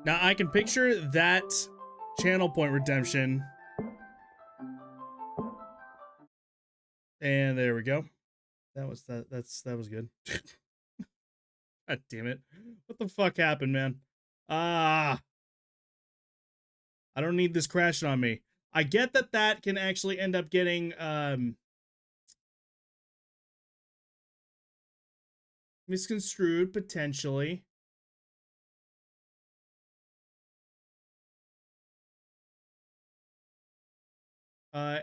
Now I can picture that channel point redemption. And there we go. That was was good. God damn it. What the fuck happened, man? I don't need this crashing on me. I get that that can actually end up getting misconstrued potentially.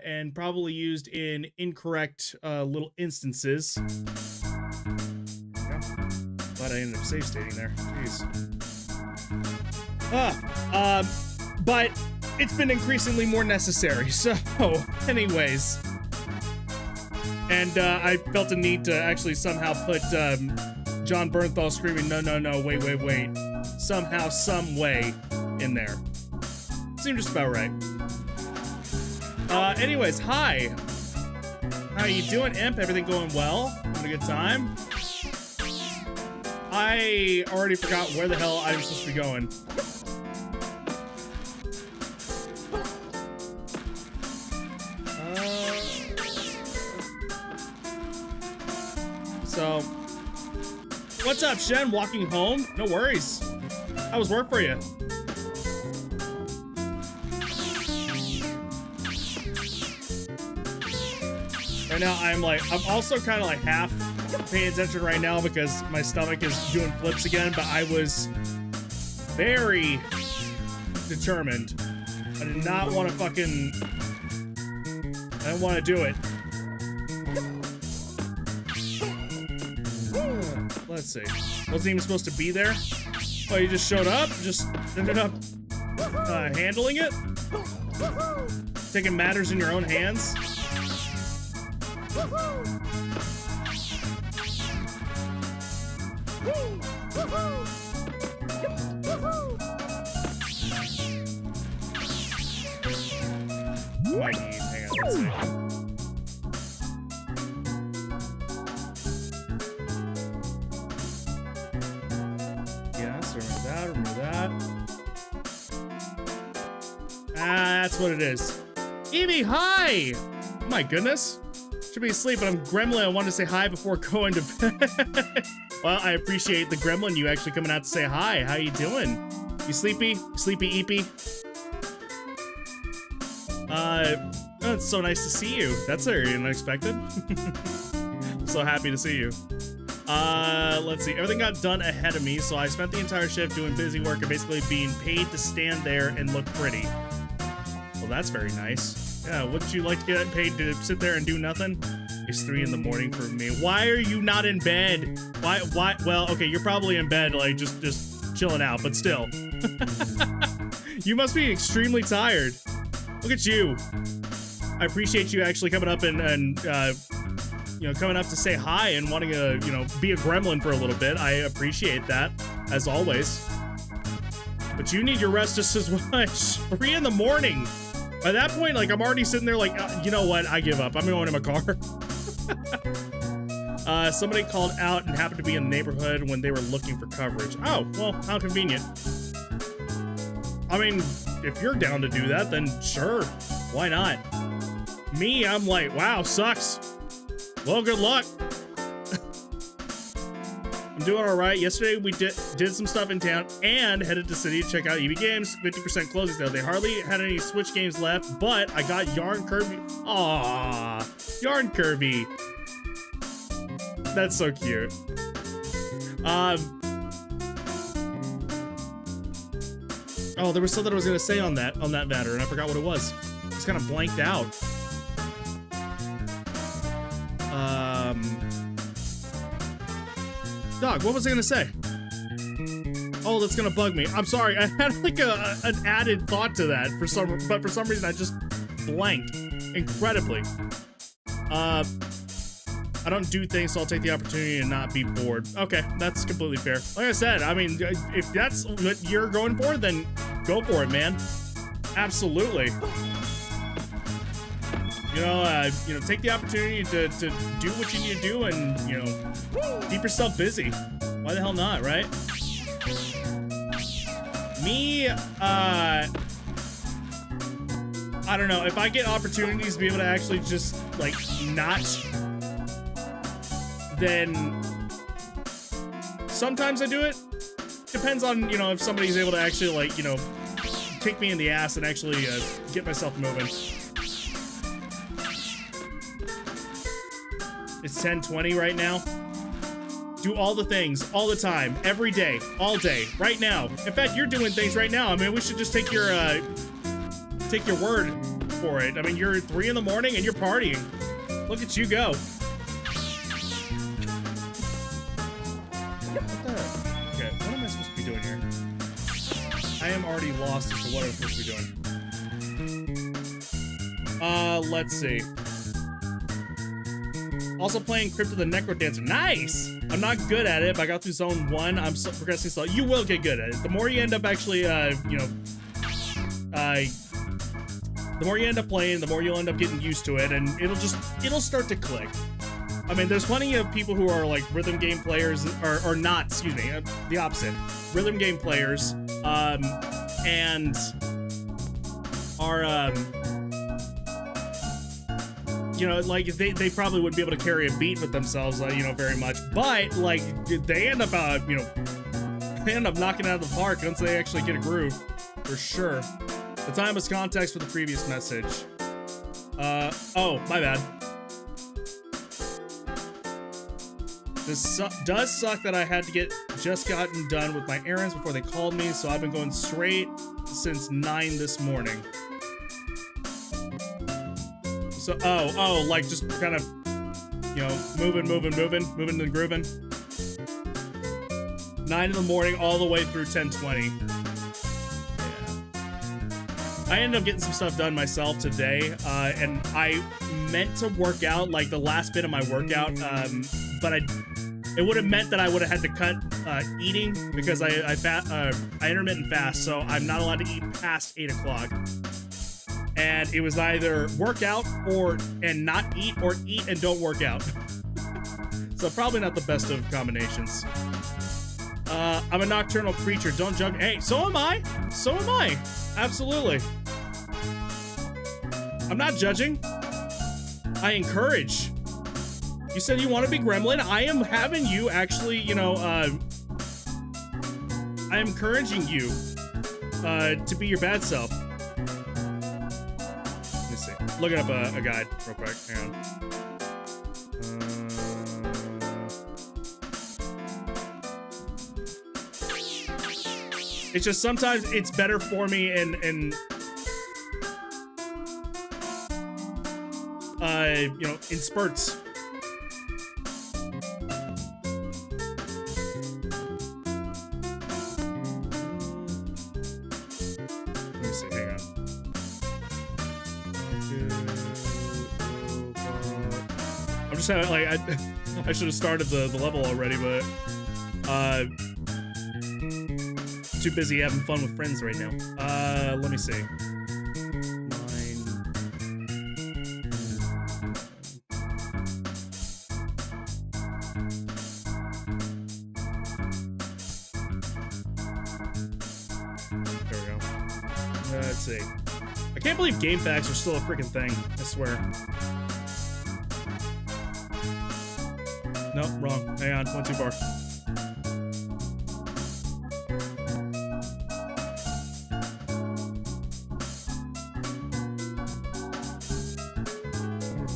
And probably used in incorrect little instances. Yeah. Glad I ended up save stating there. Jeez. But it's been increasingly more necessary. So, anyways. And I felt a need to actually somehow put John Bernthal screaming, no, no, no, wait, wait, wait. Somehow, some way in there. Seemed just about right. Anyways, hi. How you doing, Imp? Everything going well? Having a good time? I already forgot where the hell I was supposed to be going. So, what's up, Shen? Walking home? No worries. How was work for you? Right now, I'm also kind of like half paying attention right now because my stomach is doing flips again, but I was very determined. I did not want to fucking, I didn't want to do it. Let's see. Wasn't even supposed to be there. Oh, you just showed up? Just ended up handling it? Taking matters in your own hands? Might need, hang on, let's see. Yes, remember that, remember that. Ah, that's what it is. Evie, hi! Oh my goodness. Should be asleep, but I'm gremlin. I wanted to say hi before going to bed. Well, I appreciate the gremlin you actually coming out to say hi. How you doing? You sleepy? Sleepy eepy? Oh, it's so nice to see you. That's very unexpected. I'm so happy to see you. Let's see. Everything got done ahead of me, so I spent the entire shift doing busy work and basically being paid to stand there and look pretty. Well, that's very nice. Yeah, wouldn't you like to get paid to sit there and do nothing? It's 3 in the morning for me. Why are you not in bed? Why? Well, okay, you're probably in bed, like, just chilling out, but still. You must be extremely tired. Look at you. I appreciate you actually coming up and you know, coming up to say hi and wanting to, you know, be a gremlin for a little bit. I appreciate that, as always. But you need your rest just as much. 3 in the morning. By that point, like, I'm already sitting there like, you know what? I give up. I'm going to my car. Somebody called out and happened to be in the neighborhood when they were looking for coverage. Oh, well, how convenient. I mean, if you're down to do that, then sure. Why not? Me, I'm like, wow, sucks. Well, good luck. I'm doing all right. Yesterday, we did some stuff in town and headed to city to check out EB Games. 50% closing sale. They hardly had any Switch games left, but I got Yarn Kirby. Aww, Yarn Kirby. That's so cute. Oh, there was something I was gonna say on that matter, and I forgot what it was. It's kind of blanked out. Dog, what was I gonna say? Oh, that's gonna bug me. I'm sorry. I had like an added thought to that but for some reason I just blanked incredibly. I don't do things, so I'll take the opportunity to not be bored. Okay, that's completely fair. Like I said, I mean, if that's what you're going for, then go for it, man. Absolutely. You know, take the opportunity to do what you need to do and, you know, keep yourself busy. Why the hell not, right? Me, I don't know. If I get opportunities to be able to actually just, like, not, then sometimes I do it. Depends on, you know, if somebody's able to actually, like, you know, kick me in the ass and actually get myself moving. It's 10:20 right now. Do all the things, all the time, every day, all day, right now. In fact, you're doing things right now. I mean, we should just take your word for it. I mean, you're 3 in the morning and you're partying. Look at you go. Okay, what am I supposed to be doing here? I am already lost as to what I'm supposed to be doing. Let's see. Also playing Crypt of the Necrodancer. Nice! I'm not good at it, but I got through zone 1. I'm progressing slow. You will get good at it. The more you end up actually, you know, the more you end up playing, the more you'll end up getting used to it, and it'll start to click. I mean, there's plenty of people who are like rhythm game players, or not, excuse me, the opposite. Rhythm game players, and are, you know, like, they probably wouldn't be able to carry a beat with themselves, you know, very much, but, like, they end up, you know, they end up knocking it out of the park once they actually get a groove, for sure. The time was context for the previous message. Oh, my bad. This does suck that I had to just gotten done with my errands before they called me, so I've been going straight since 9 this morning. So, oh, like just kind of, you know, moving and grooving. 9 in the morning all the way through 10:20. Yeah. I ended up getting some stuff done myself today, and I meant to work out, like, the last bit of my workout, but it would have meant that I would have had to cut eating, because I intermittent fast, so I'm not allowed to eat past 8 o'clock. And it was either work out and not eat, or eat and don't work out. So probably not the best of combinations. I'm a nocturnal creature, don't judge. Hey, so am I. So am I. Absolutely. I'm not judging. I encourage. You said you want to be gremlin. I am having you actually, you know, I am encouraging you to be your bad self. Let me see. Looking up a guide real quick. Hang on. It's just sometimes it's better for me in you know, in spurts. Let me see, hang on. I'm just having, like, I should have started the level already, but too busy having fun with friends right now. Let me see. There we go. Let's see. I can't believe game facts are still a freaking thing. I swear. Nope, wrong. Hang on, went too far.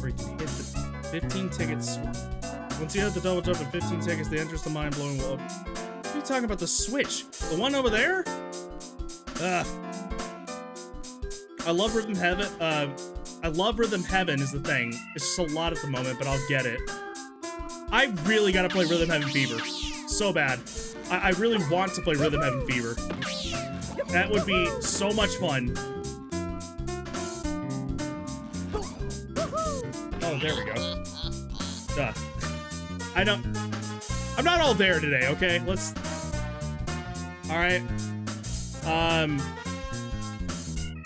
Freaking hit the 15 tickets. Once you hit the double jump and 15 tickets, the interest of mind-blowing will. What are you talking about? The Switch? The one over there? Ugh. I love Rhythm Heaven. I love Rhythm Heaven is the thing. It's just a lot at the moment, but I'll get it. I really gotta play Rhythm Heaven Fever. So bad. I really want to play Rhythm Heaven Fever. That would be so much fun. Oh, there we go. Duh. I'm not all there today, okay? Let's... Alright.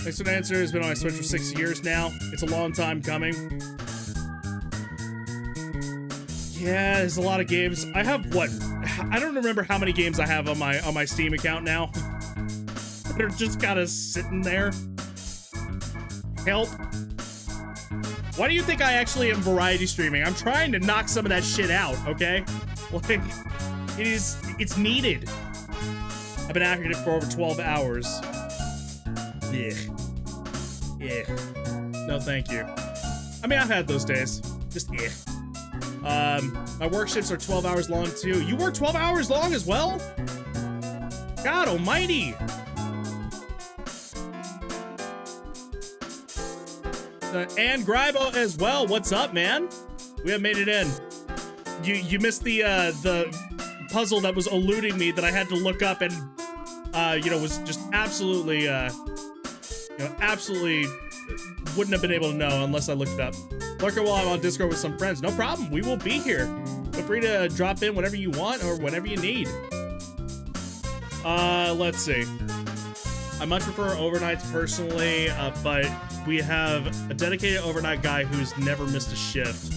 Thanks for the answer. It's been on my Switch for 6 years now. It's a long time coming. Yeah, there's a lot of games. I have, what? I don't remember how many games I have on my Steam account now. that are just kind of sitting there. Help. Why do you think I actually am variety streaming? I'm trying to knock some of that shit out, okay? Like, it's needed. I've been active for over 12 hours. Yeah. Yeah. No, thank you. I mean, I've had those days. Just, yeah. My work shifts are 12 hours long, too. You work 12 hours long as well? God almighty. And Grybo as well. What's up, man? We have made it in. You missed the puzzle that was eluding me that I had to look up and, you know, was just absolutely, you know, absolutely wouldn't have been able to know unless I looked it up. Lurker while I'm on Discord with some friends. No problem. We will be here. Feel free to drop in whenever you want or whenever you need. Let's see. I much prefer overnights personally, but we have a dedicated overnight guy who's never missed a shift.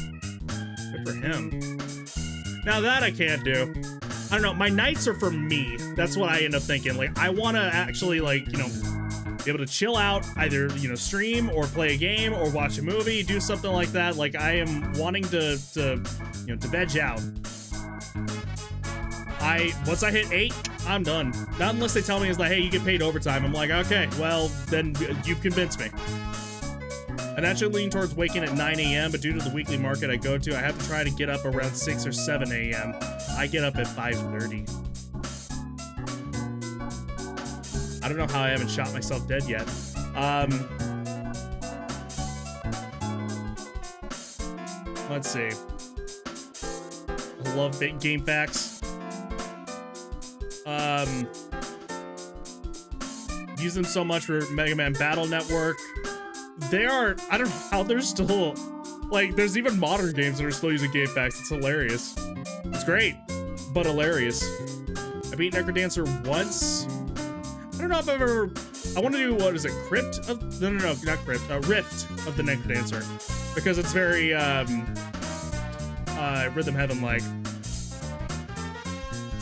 Good for him. Now that I can't do. I don't know, my nights are for me. That's what I end up thinking. Like, I want to actually, like, you know, be able to chill out, either, you know, stream or play a game or watch a movie, do something like that. Like, I am wanting to you know, to veg out. Once I hit 8, I'm done. Not unless they tell me it's like, hey, you get paid overtime. I'm like, okay, well, then you've convinced me. I naturally lean towards waking at 9 a.m., but due to the weekly market I go to, I have to try to get up around 6 or 7 a.m. I get up at 5:30. I don't know how I haven't shot myself dead yet. Let's see. I love game facts. Use them so much for Mega Man Battle Network. They are, I don't know how they're still, like, there's even modern games that are still using game facts. It's hilarious. It's great, but hilarious. I beat Necrodancer once. I don't know if I've ever, I want to do, what is it, Crypt of, no, not Crypt, Rift of the Necrodancer. Because it's very, Rhythm Heaven-like.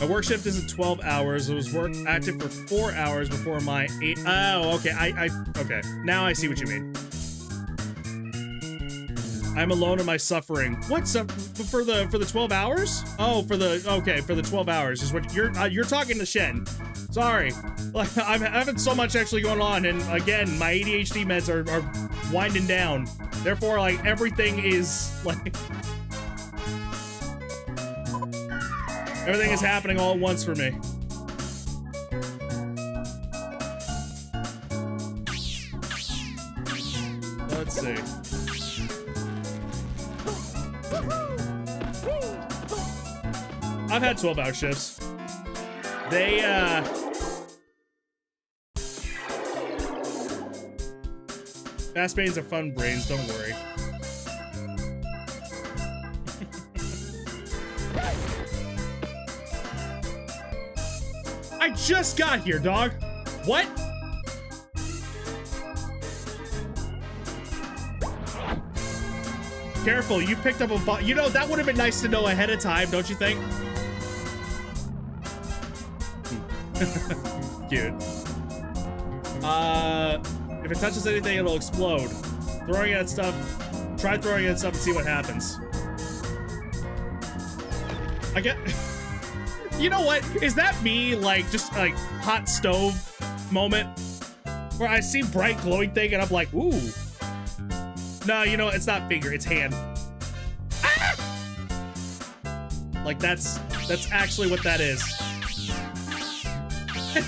My work shift isn't 12 hours. I was active for 4 hours before my 8. Oh, okay. Okay. Now I see what you mean. I'm alone in my suffering. What for the 12 hours? Oh, for the 12 hours is what you're talking to Shen. Sorry. Like, I'm having so much actually going on, and again, my ADHD meds are winding down. Therefore, like, everything is like. Everything is happening all at once for me. Let's see. I've had 12-hour shifts. They, fast brains are fun brains, don't worry. I just got here, dog. What? Careful, you picked up a bot. You know, that would have been nice to know ahead of time, don't you think? Cute. If it touches anything, it'll explode. Throwing it at stuff. Try throwing it at stuff and see what happens. I get... You know what? Is that me, like, just, like, hot stove moment? Where I see bright glowing thing and I'm like, ooh. No, you know, it's not finger, it's hand. Ah! Like, that's actually what that is.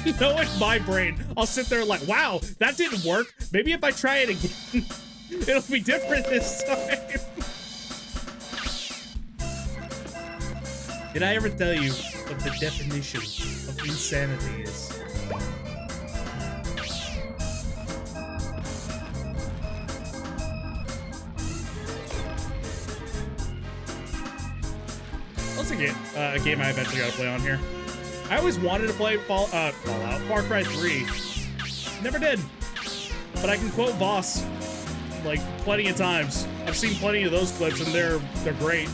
You know, in my brain, I'll sit there like, wow, that didn't work. Maybe if I try it again, it'll be different this time. Did I ever tell you what the definition of insanity is? That's a game I eventually gotta play on here. I always wanted to play Far Cry 3. Never did. But I can quote Voss like plenty of times. I've seen plenty of those clips and they're great.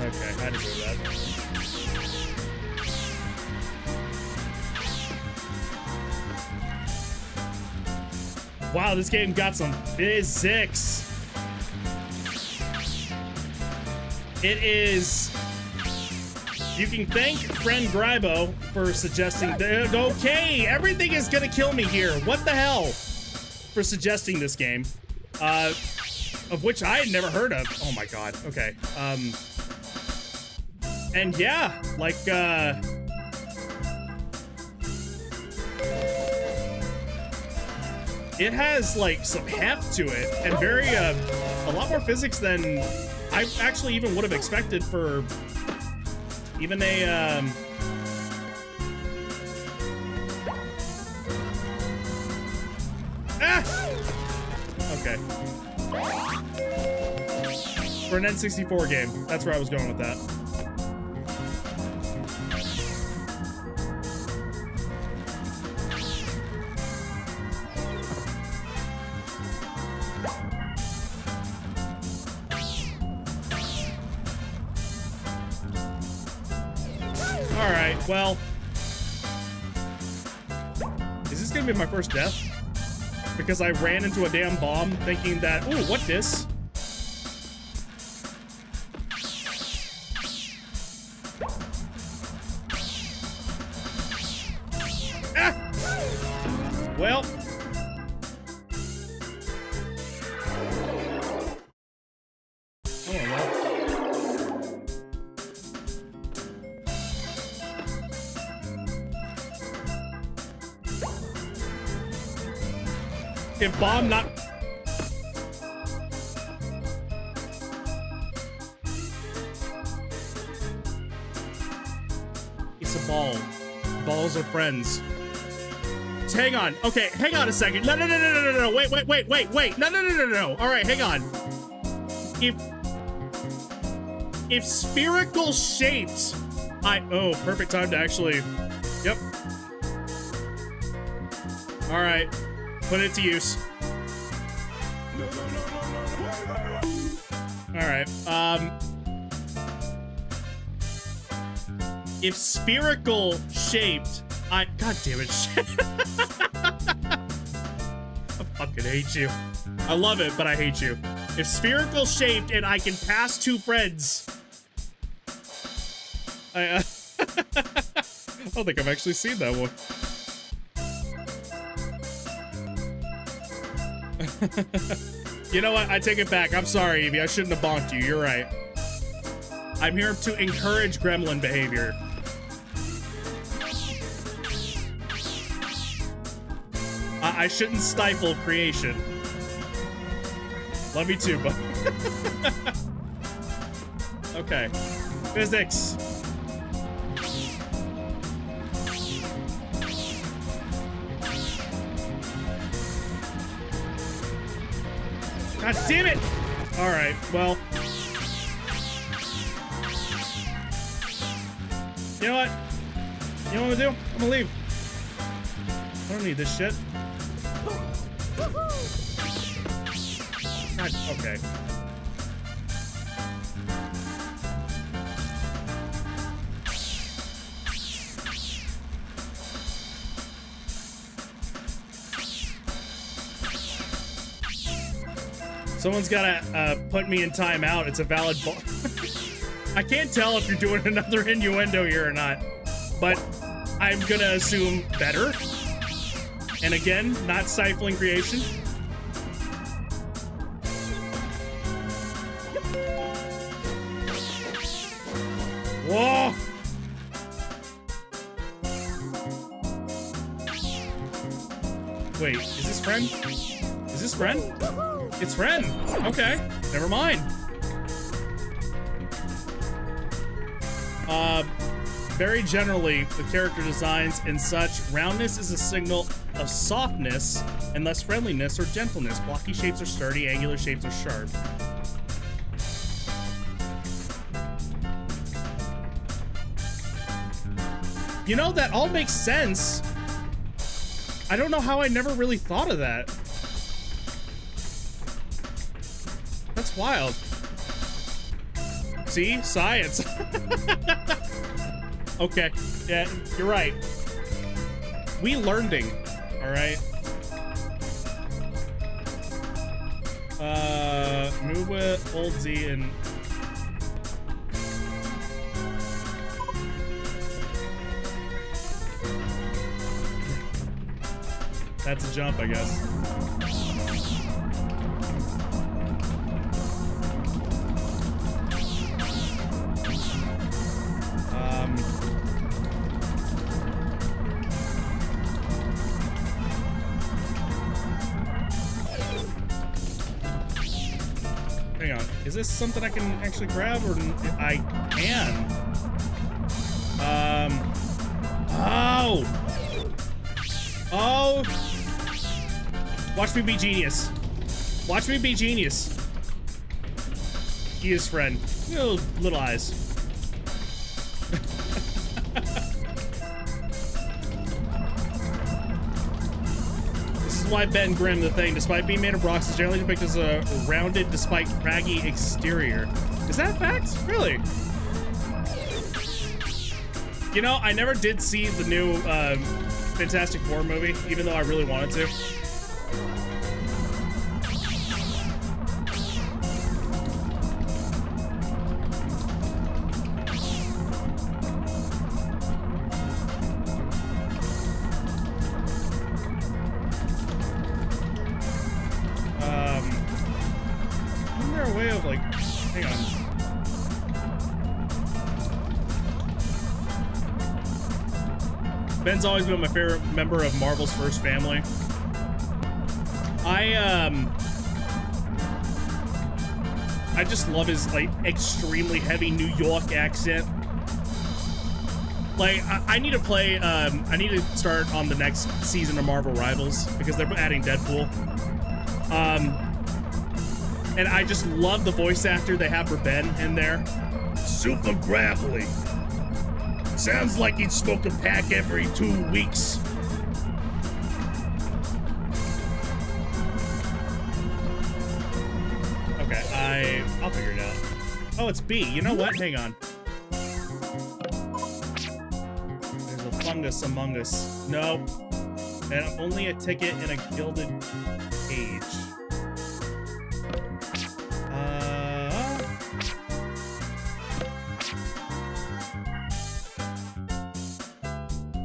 Okay, I deserve that. Wow, this game got some physics. It is... You can thank friend Grybo for suggesting... Okay, everything is gonna kill me here. What the hell? For suggesting this game. Of which I had never heard of. Oh my god, okay. And yeah, like, it has, like, some heft to it, and very, a lot more physics than I actually even would have expected for even a, Okay. For an N64 game. That's where I was going with that. Alright, well. Is this gonna be my first death? Because I ran into a damn bomb thinking that, ooh, what this? Ah! Well. Oh, well. If bomb not... It's a ball. Balls are friends. So hang on. Okay, hang on a second. No. Wait. No. All right, hang on. If spherical shaped, oh, perfect time to actually... Yep. All right. Put it to use. Alright, if spherical shaped, God damn it. I fucking hate you. I love it, but I hate you. If spherical shaped and I can pass two friends. I don't think I've actually seen that one. You know what? I take it back. I'm sorry, Evie. I shouldn't have bonked you. You're right. I'm here to encourage gremlin behavior. I shouldn't stifle creation. Love you too, bud. Okay. Physics. God damn it! Alright, well. You know what? You know what I'm gonna do? I'm gonna leave. I don't need this shit. God, okay. Someone's gotta put me in timeout. It's a valid ball. I can't tell if you're doing another innuendo here or not, but I'm gonna assume better. And again, not stifling creation. Whoa! Wait, is this friend? Is this friend? It's friend. Okay, never mind. Very generally, the character designs and such, roundness is a signal of softness and thus friendliness or gentleness. Blocky shapes are sturdy, angular shapes are sharp. You know, that all makes sense. I don't know how I never really thought of that. That's wild. See? Science. Okay. Yeah, you're right. We learning, all right? Move with hold Z and... That's a jump, I guess. Hang on. Is this something I can actually grab, or I can? Oh! Oh! Watch me be genius. Watch me be genius. He is friend. Little eyes. This is why Ben Grimm, the Thing, despite being made of rocks, is generally depicted as a rounded despite craggy exterior. Is that a fact? Really? You know, I never did see the new Fantastic Four movie, even though I really wanted to. Isn't there a way of, like, hang on. Ben's always been my favorite member of Marvel's first family. I just love his, like, extremely heavy New York accent. Like, I need to play, I need to start on the next season of Marvel Rivals because they're adding Deadpool. And I just love the voice actor they have for Ben in there. Super gravelly. Sounds like he'd smoke a pack every 2 weeks. Okay, I'll figure it out. Oh, it's B. You know what? Hang on. There's a fungus among us. No. And only a ticket in a gilded cage.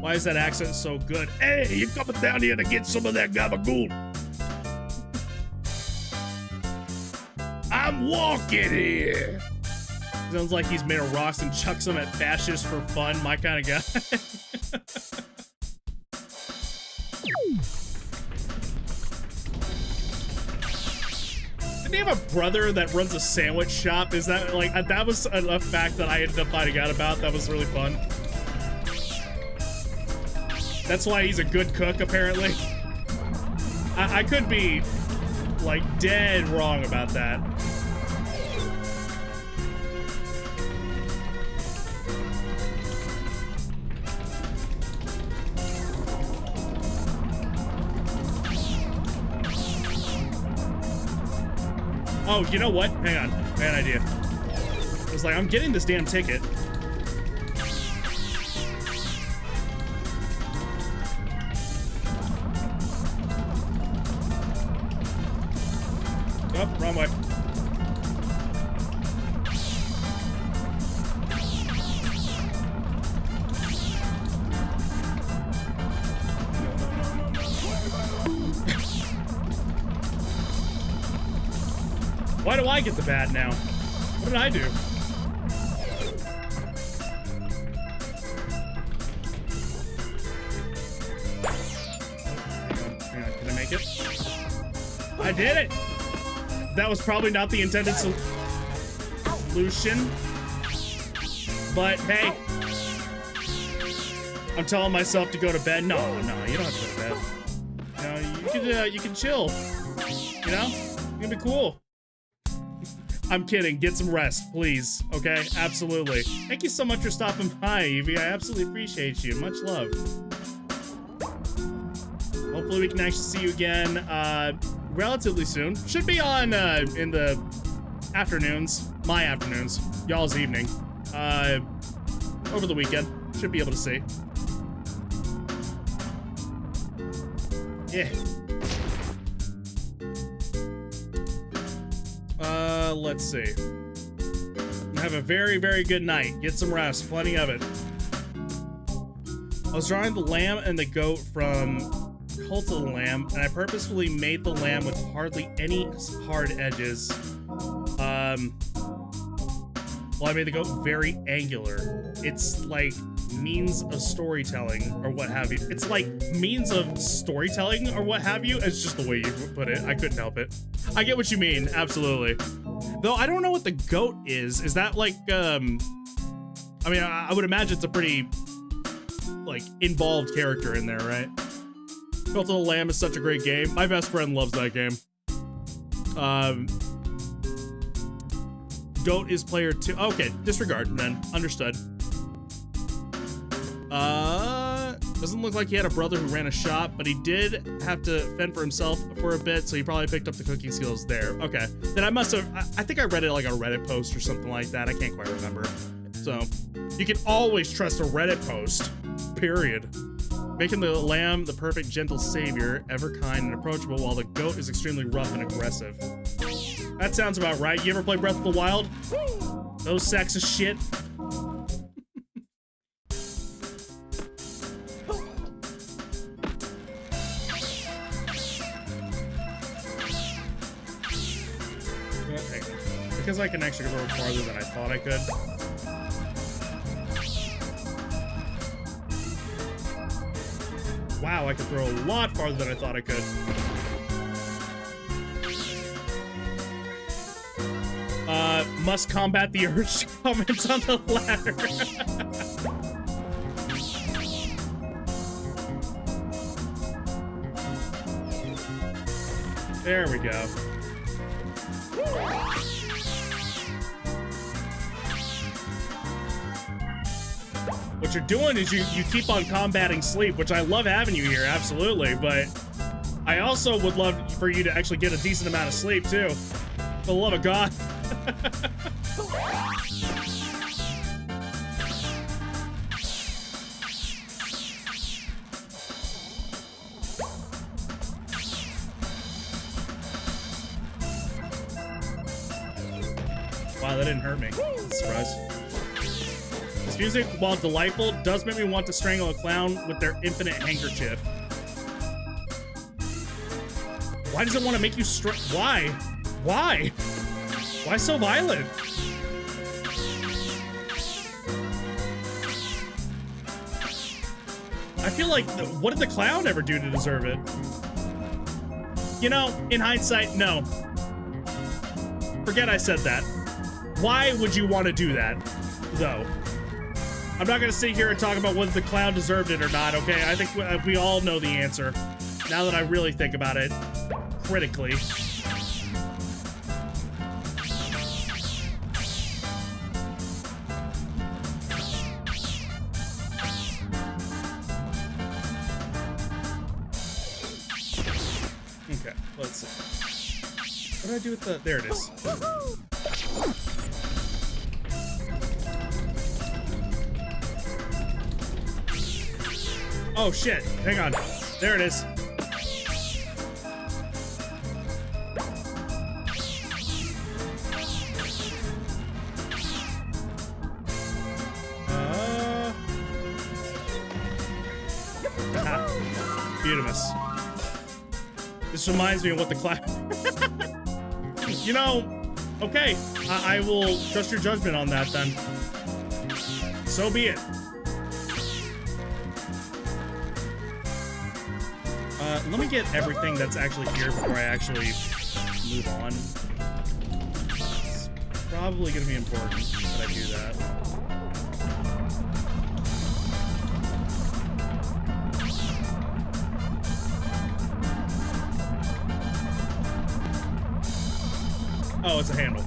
Why is that accent so good? Hey, you coming down here to get some of that gabagool? I'm walking here. Sounds like he's made of rocks and chucks them at fascists for fun. My kind of guy. Didn't he have a brother that runs a sandwich shop? Is that like, that was a fact that I ended up finding out about. That was really fun. That's why he's a good cook, apparently. I could be, like, dead wrong about that. Oh, you know what? Hang on. Bad idea. I was like, I'm getting this damn ticket. Oh, wrong way. Why do I get the bat now? What did I do? Hang on. Can I make it? I did it! That was probably not the intended solution. But hey, I'm telling myself to go to bed. No, you don't have to go to bed. No, you can chill. You know, you can be cool. I'm kidding. Get some rest, please. Okay, absolutely. Thank you so much for stopping by, Evie. I absolutely appreciate you. Much love. Hopefully we can actually see you again relatively soon. Should be on in the afternoons, my afternoons, y'all's evening, over the weekend. Should be able to see. Yeah. Let's see. Have a very, very good night. Get some rest. Plenty of it. I was drawing the lamb and the goat from Cult of the Lamb, and I purposefully made the lamb with hardly any hard edges. Well, I made the goat very angular. It's like means of storytelling or what have you. It's like means of storytelling or what have you. It's just the way you put it. I couldn't help it. I get what you mean. Absolutely. Though I don't know what the goat is. Is that like, I mean, I would imagine it's a pretty, like, involved character in there, right? Cult of the Lamb is such a great game. My best friend loves that game. Goat is player 2. Okay, disregard then. Understood. Doesn't look like he had a brother who ran a shop, but he did have to fend for himself for a bit, so he probably picked up the cooking skills there. Okay. Then I must have, I think I read it like a Reddit post or something like that. I can't quite remember. So, you can always trust a Reddit post. Period. Making the lamb the perfect gentle savior, ever kind and approachable, while the goat is extremely rough and aggressive. That sounds about right. You ever play Breath of the Wild? Those sacks of shit. Because I can actually go farther than I thought I could. Wow, I could throw a lot farther than I thought I could. Must combat the urge to comment on the ladder. There we go. What you're doing is you keep on combating sleep, which I love having you here, absolutely, but I also would love for you to actually get a decent amount of sleep, too. For the love of God. Wow, that didn't hurt me. Surprise. This music, while delightful, does make me want to strangle a clown with their infinite handkerchief. Why does it want to make you Why? Why? Why so violent? I feel like, what did the clown ever do to deserve it? You know, in hindsight, no. Forget I said that. Why would you want to do that, though? I'm not going to sit here and talk about whether the clown deserved it or not, okay? I think we all know the answer, now that I really think about it critically. Okay, let's see. What do I do with the... There it is. Oh shit, hang on. There it is. Beautimous. This reminds me of what the class... You know, okay. I will trust your judgment on that then. So be it. Let me get everything that's actually here before I actually move on. It's probably going to be important that I do that. Oh, it's a handle.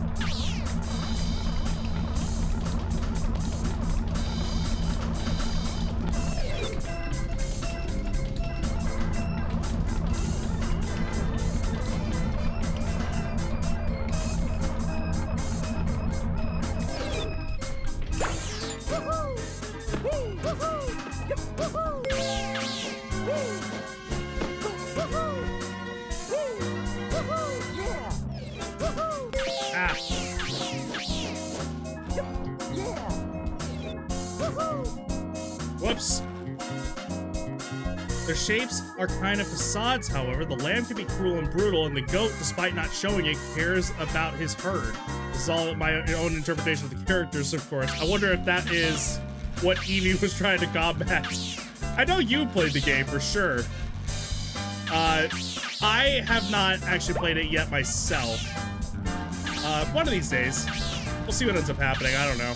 Ah. Their shapes are kind of facades, however. The lamb can be cruel and brutal, and the goat, despite not showing it, cares about his herd. This is all my own interpretation of the characters, of course. I wonder if that is what Eevee was trying to combat. I know you played the game for sure. I have not actually played it yet myself. One of these days. We'll see what ends up happening. I don't know.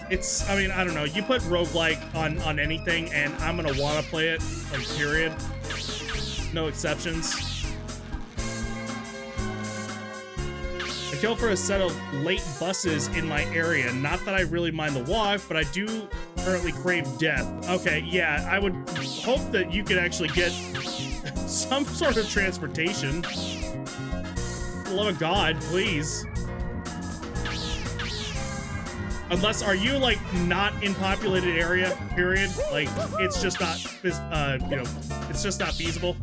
It's, I mean, I don't know. You put roguelike on anything, and I'm gonna wanna play it, like, period. No exceptions. I kill for a set of late buses in my area. Not that I really mind the walk, but I do currently crave death. Okay, yeah, I would hope that you could actually get some sort of transportation. For the love of God, please. Unless, are you, like, not in populated area, period? Like, it's just not, you know, it's just not feasible.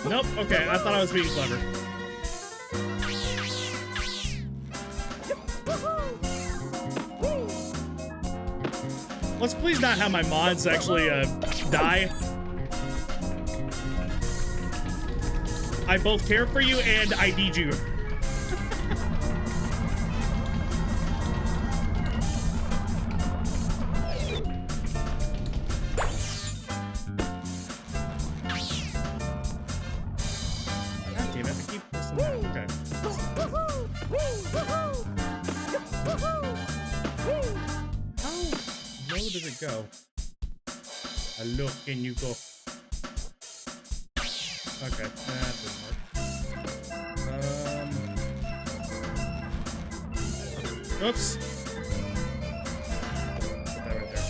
Nope, okay, I thought I was being clever. Let's please not have my mods actually die. I both care for you and I need you. Go. Hello, can you go? Okay, that didn't work. Oops. Put that right there.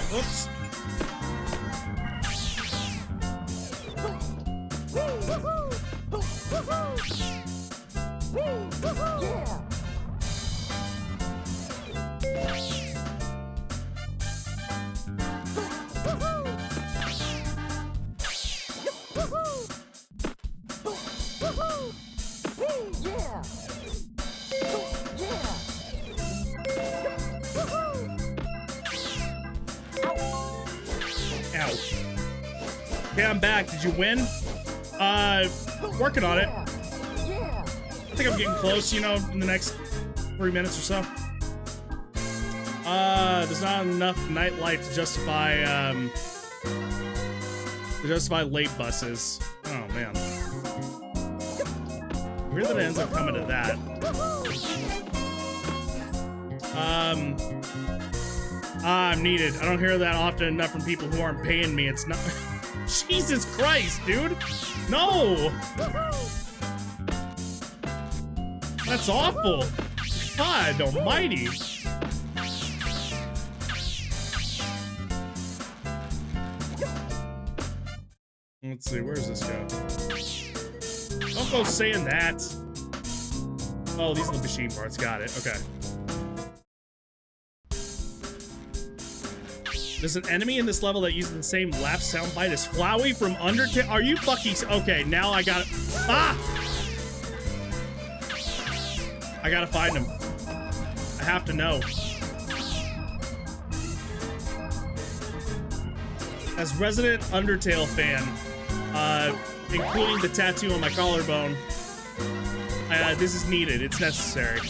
Oops. Okay, I'm back. Did you win? Working on it. I think I'm getting close, you know, in the next 3 minutes or so. There's not enough nightlight to justify late buses. Oh, man. Weird that it ends up coming to that. I'm needed. I don't hear that often enough from people who aren't paying me. It's not... Jesus Christ, dude! No! That's awful! God almighty! Let's see, where's this go? Don't go saying that! Oh, these are the machine parts. Got it. Okay. There's an enemy in this level that uses the same laugh soundbite as Flowey from Undertale. Are you fucking... Okay, now I got it. Ah! I gotta find him. I have to know. as resident Undertale fan, including the tattoo on my collarbone, this is needed. It's necessary.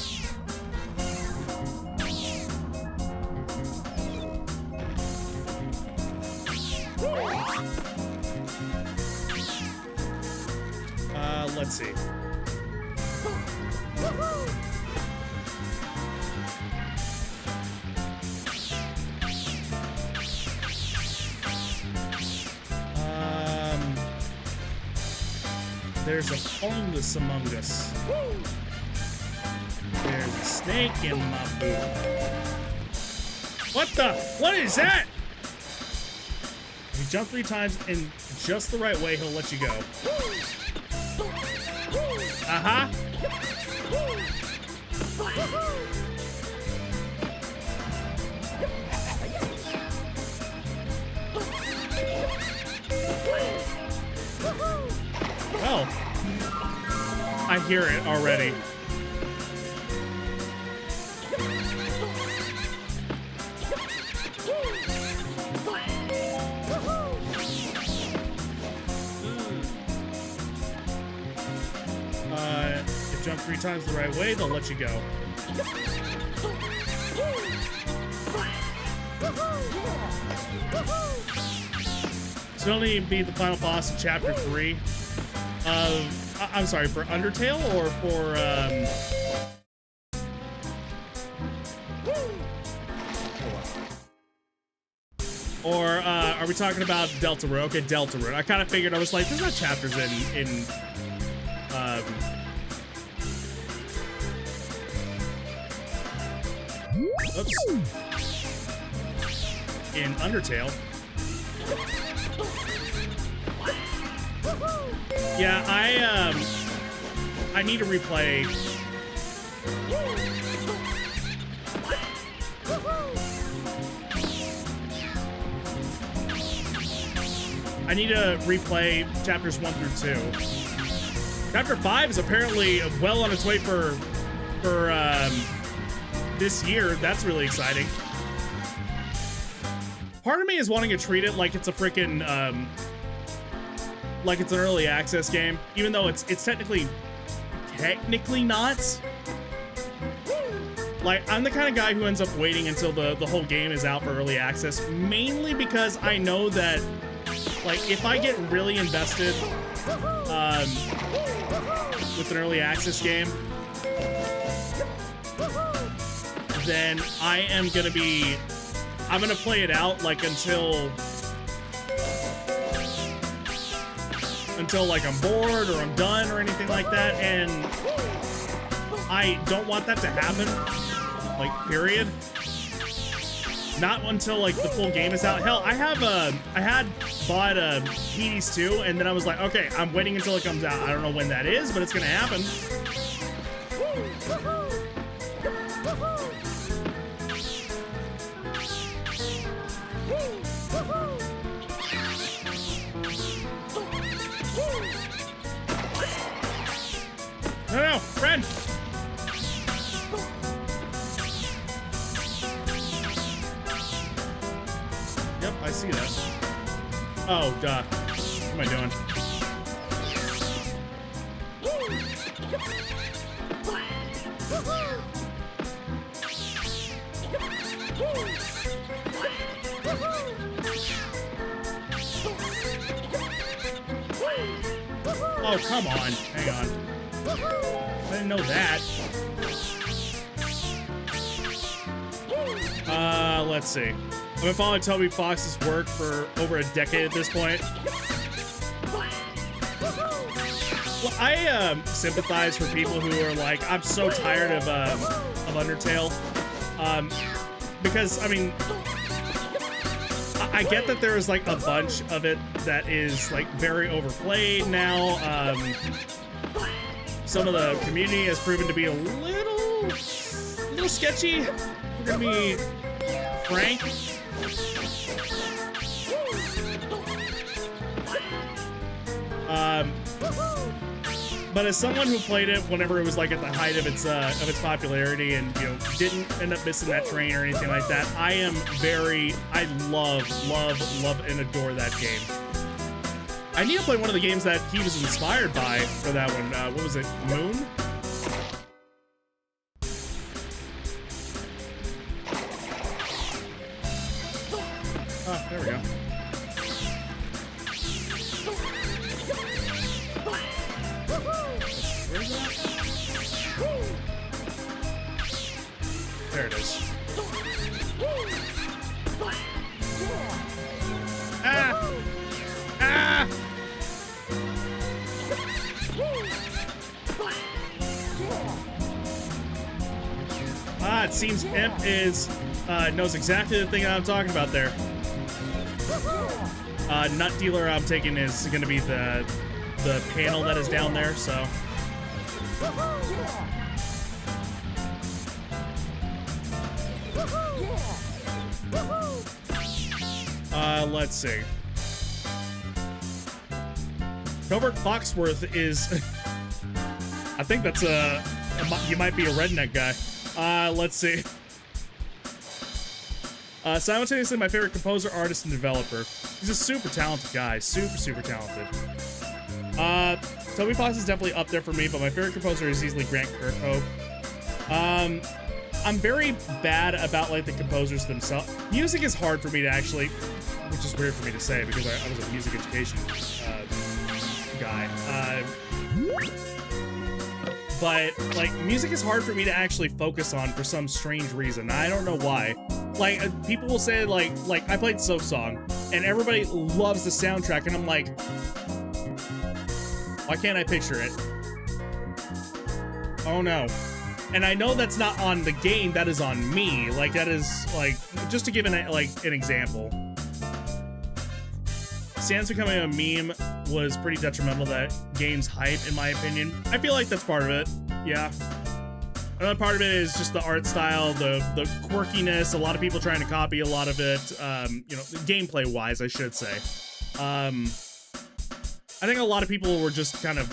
Let's see. There's a fungus among us. There's a snake in my boot. What the? What is that? If you jump 3 times in just the right way, he'll let you go. Uh-huh. Well, I hear it already. If you jump 3 times the right way, they'll let you go. So it'll only be the final boss in chapter 3 of, I'm sorry, for Undertale or for, are we talking about Delta Road? Okay, Delta Road. I kind of figured, I was like, there's not chapters in oops. In Undertale. Yeah, I need to replay. I need to replay chapters 1 through 2. Chapter 5 is apparently well on its way for this year. That's really exciting. Part of me is wanting to treat it like it's a freaking like it's an early access game, even though it's technically not. Like, I'm the kind of guy who ends up waiting until the whole game is out for early access, mainly because I know that, like, if I get really invested with an early access game, then I'm gonna play it out, like, until like I'm bored or I'm done or anything like that, and I don't want that to happen, like, period. Not until, like, the full game is out. Hell, I had bought Hades 2, and then I was like, okay, I'm waiting until it comes out. I don't know when that is, but it's gonna happen. No, friend! Yep, I see that. Oh, duh. What am I doing? Oh, come on. Hang on. I didn't know that. Let's see. I've been following Toby Fox's work for over a decade at this point. Well, I sympathize for people who are like, I'm so tired of Undertale. Because, I mean, I get that there is, like, a bunch of it that is, like, very overplayed now. Some of the community has proven to be a little sketchy. We're gonna be frank. But as someone who played it whenever it was like at the height of its popularity and, you know, didn't end up missing that train or anything like that, I love and adore that game. I need to play one of the games that he was inspired by for that one. What was it? Moon? Oh, there we go. Where's that? There it is. Ah! Ah! It seems Imp knows exactly the thing that I'm talking about there. Nut Dealer I'm taking is going to be the panel that is down there, so. Let's see. Covert Foxworth is, I think that's you might be a redneck guy. Let's see. Simultaneously my favorite composer, artist, and developer. He's a super talented guy. Super talented. Toby Fox is definitely up there for me, but my favorite composer is easily Grant Kirkhope. I'm very bad about, like, the composers themselves. Music is hard for me to actually, which is weird for me to say because I was a music education guy. But, like, music is hard for me to actually focus on for some strange reason. I don't know why. Like, people will say, like I played Soap Song, and everybody loves the soundtrack, and I'm like, why can't I picture it? Oh no. And I know that's not on the game, that is on me. Like, that is, like, just to give an example. Sans becoming a meme was pretty detrimental to that game's hype, in my opinion. I feel like that's part of it, yeah. Another part of it is just the art style, the quirkiness, a lot of people trying to copy a lot of it, you know, gameplay-wise, I should say. I think a lot of people were just kind of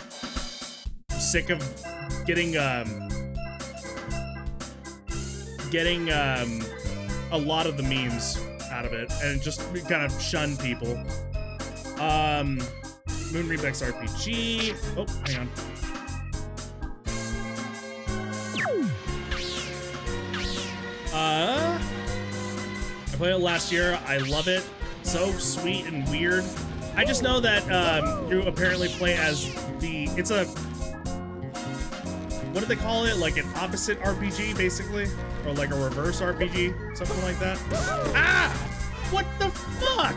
sick of getting a lot of the memes out of it and just kind of shun people. Moon Remix RPG. Oh, hang on. I played it last year. I love it. So sweet and weird. I just know that you apparently play as it's a, what do they call it? Like an opposite RPG, basically? Or like a reverse RPG? Something like that. Ah! What the fuck?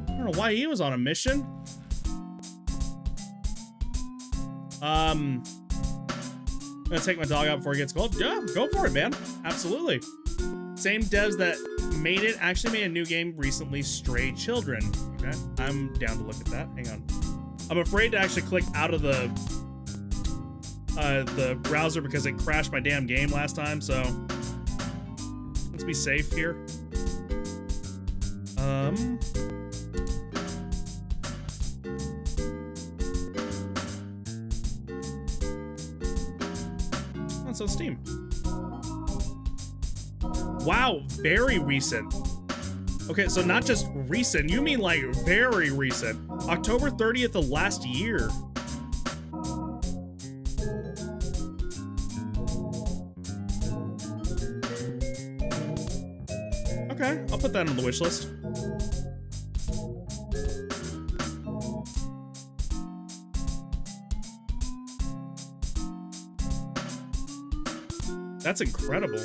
I don't know why he was on a mission. I'm gonna take my dog out before he gets cold. Yeah, go for it, man. Absolutely. Same devs that made it actually made a new game recently, Stray Children. Okay, I'm down to look at that. Hang on. I'm afraid to actually click out of the browser because it crashed my damn game last time, so let's be safe here. That's on Steam. Wow, very recent. Okay, so not just recent, you mean like very recent. October 30th of last year. Okay, I'll put that on the wish list. That's incredible.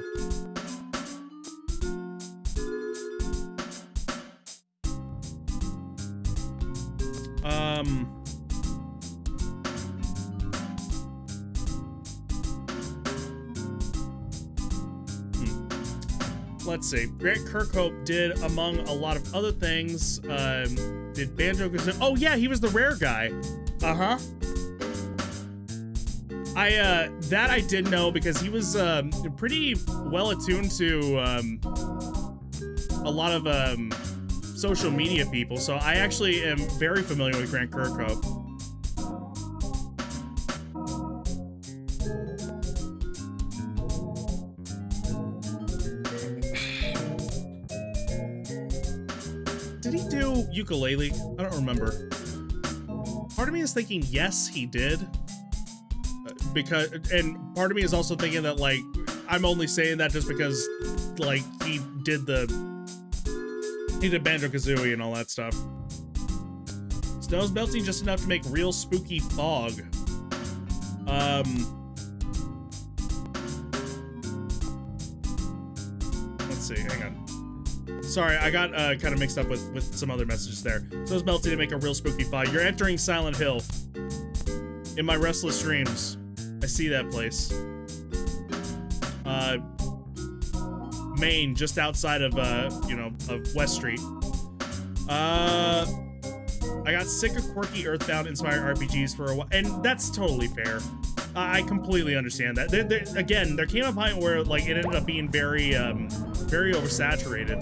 Let's see. Grant Kirkhope did, among a lot of other things, did Banjo-Kazooie. Oh yeah, he was the Rare guy. Uh-huh. That I did know because he was pretty well attuned to a lot of social media people, so I actually am very familiar with Grant Kirkhope. did he do ukulele? I don't remember. Part of me is thinking yes, he did. And part of me is also thinking that, like, I'm only saying that just because, like, he did Banjo-Kazooie and all that stuff. Snow's melting just enough to make real spooky fog. Let's see, hang on. Sorry, I got kind of mixed up with some other messages there. Snow's melting to make a real spooky fog. You're entering Silent Hill. In my restless dreams, I see that place. Maine, just outside of, of West Street. I got sick of quirky Earthbound-inspired RPGs for a while, and that's totally fair. I completely understand that. Again, there came a point where, like, it ended up being very, very oversaturated.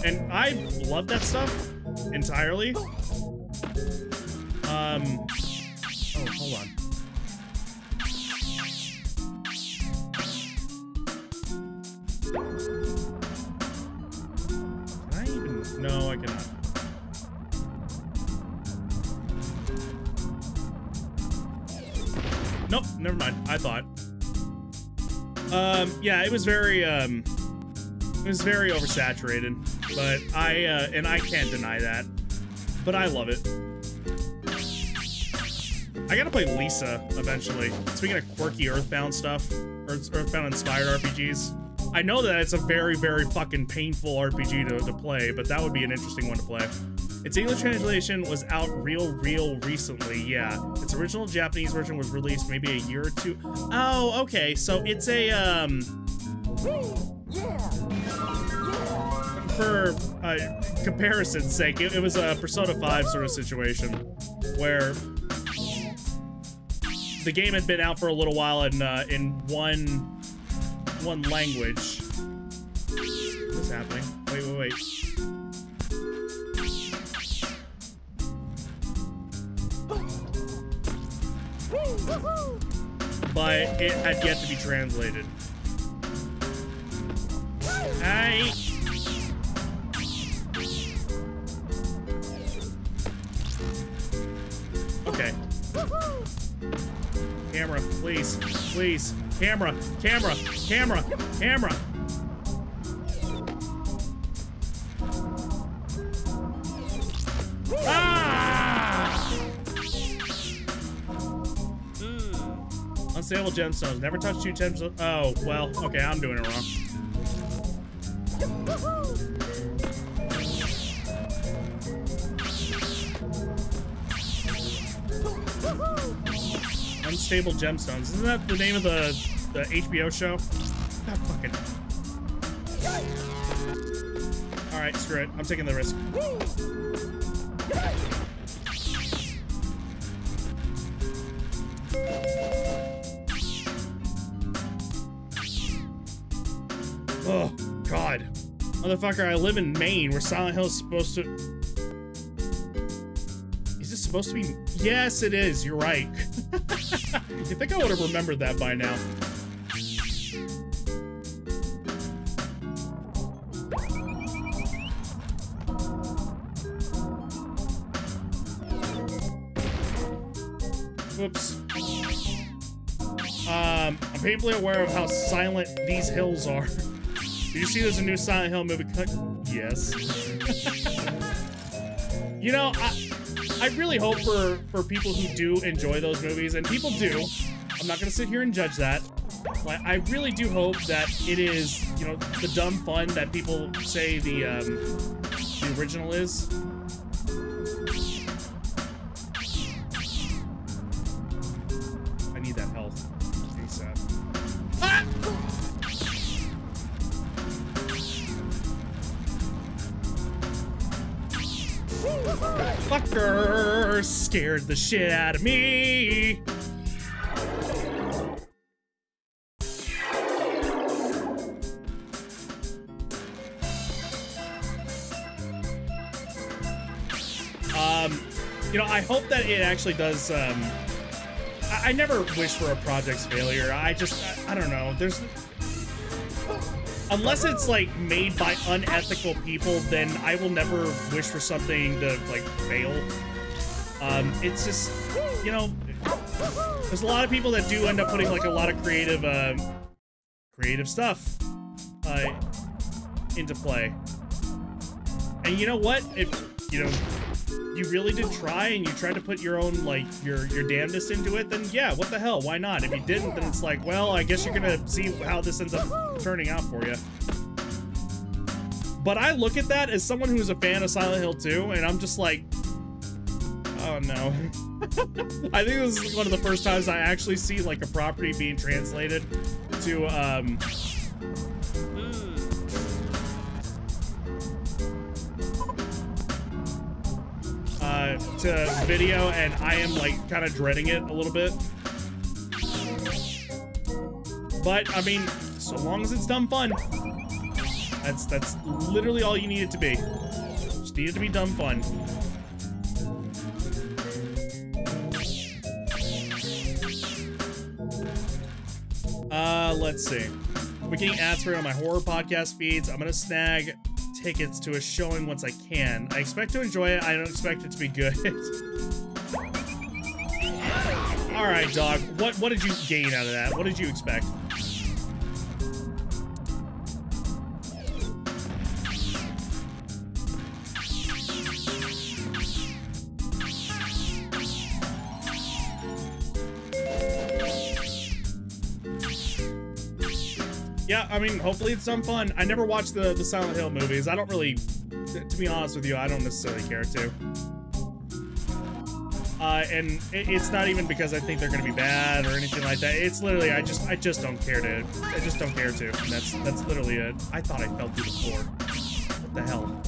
And I love that stuff entirely. Oh, hold on. Can I even? No, I cannot. Nope, never mind. I thought. Yeah, it was very oversaturated, but I can't deny that. But I love it. I gotta play Lisa eventually. Speaking of quirky Earthbound stuff, or Earthbound-inspired RPGs, I know that it's a very, very fucking painful RPG to play, but that would be an interesting one to play. Its English translation was out real recently, yeah. Its original Japanese version was released maybe a year or two. Oh, okay, so it's a, for comparison's sake, it was a Persona 5 sort of situation, where the game had been out for a little while in one language. What's happening? Wait. But it had yet to be translated. Hey! Okay. Camera, please. Please. Camera. Ah! Unstable gemstones. Never touch 2 gemstones. Oh, well, okay, I'm doing it wrong. Unstable gemstones. Isn't that the name of the HBO show? God fucking. Alright, screw it. I'm taking the risk. Oh, God. Motherfucker, I live in Maine, where Silent Hill is supposed to... Is this supposed to be... Yes, it is. You're right. You think I would have remembered that by now. Whoops. I'm painfully aware of how silent these hills are. Did you see there's a new Silent Hill movie cut? Yes. You know, I really hope for people who do enjoy those movies, and people do. I'm not gonna sit here and judge that. But I really do hope that it is, you know, the dumb fun that people say the original is. I need that health. ASAP. Ah! Fucker scared the shit out of me. You know, I hope that it actually does, I never wish for a project's failure. I don't know, unless it's like made by unethical people, then I will never wish for something to like fail. It's just, you know, there's a lot of people that do end up putting like a lot of creative stuff into play. And you know what? If you know you really did try and you tried to put your own like your damnness into it, then yeah, what the hell? Why not? If you didn't, then it's like, well, I guess you're gonna see how this ends up turning out for you. But I look at that as someone who's a fan of Silent Hill 2, and I'm just like, oh no. I think this is one of the first times I actually see like a property being translated to video, and I am like kind of dreading it a little bit. But I mean, so long as it's done fun, that's literally all you need it to be. Just need it to be done fun. Let's see. We're getting ads for it on my horror podcast feeds. I'm gonna snag tickets to a showing once I can. I expect to enjoy it. I don't expect it to be good. All right, dog. What did you gain out of that? What did you expect? Yeah, I mean, hopefully it's some fun. I never watched the Silent Hill movies. I don't really, to be honest with you, I don't necessarily care to. And it's not even because I think they're gonna be bad or anything like that. It's literally, I just don't care to. I just don't care to. And that's literally it. I thought I fell through the floor. What the hell?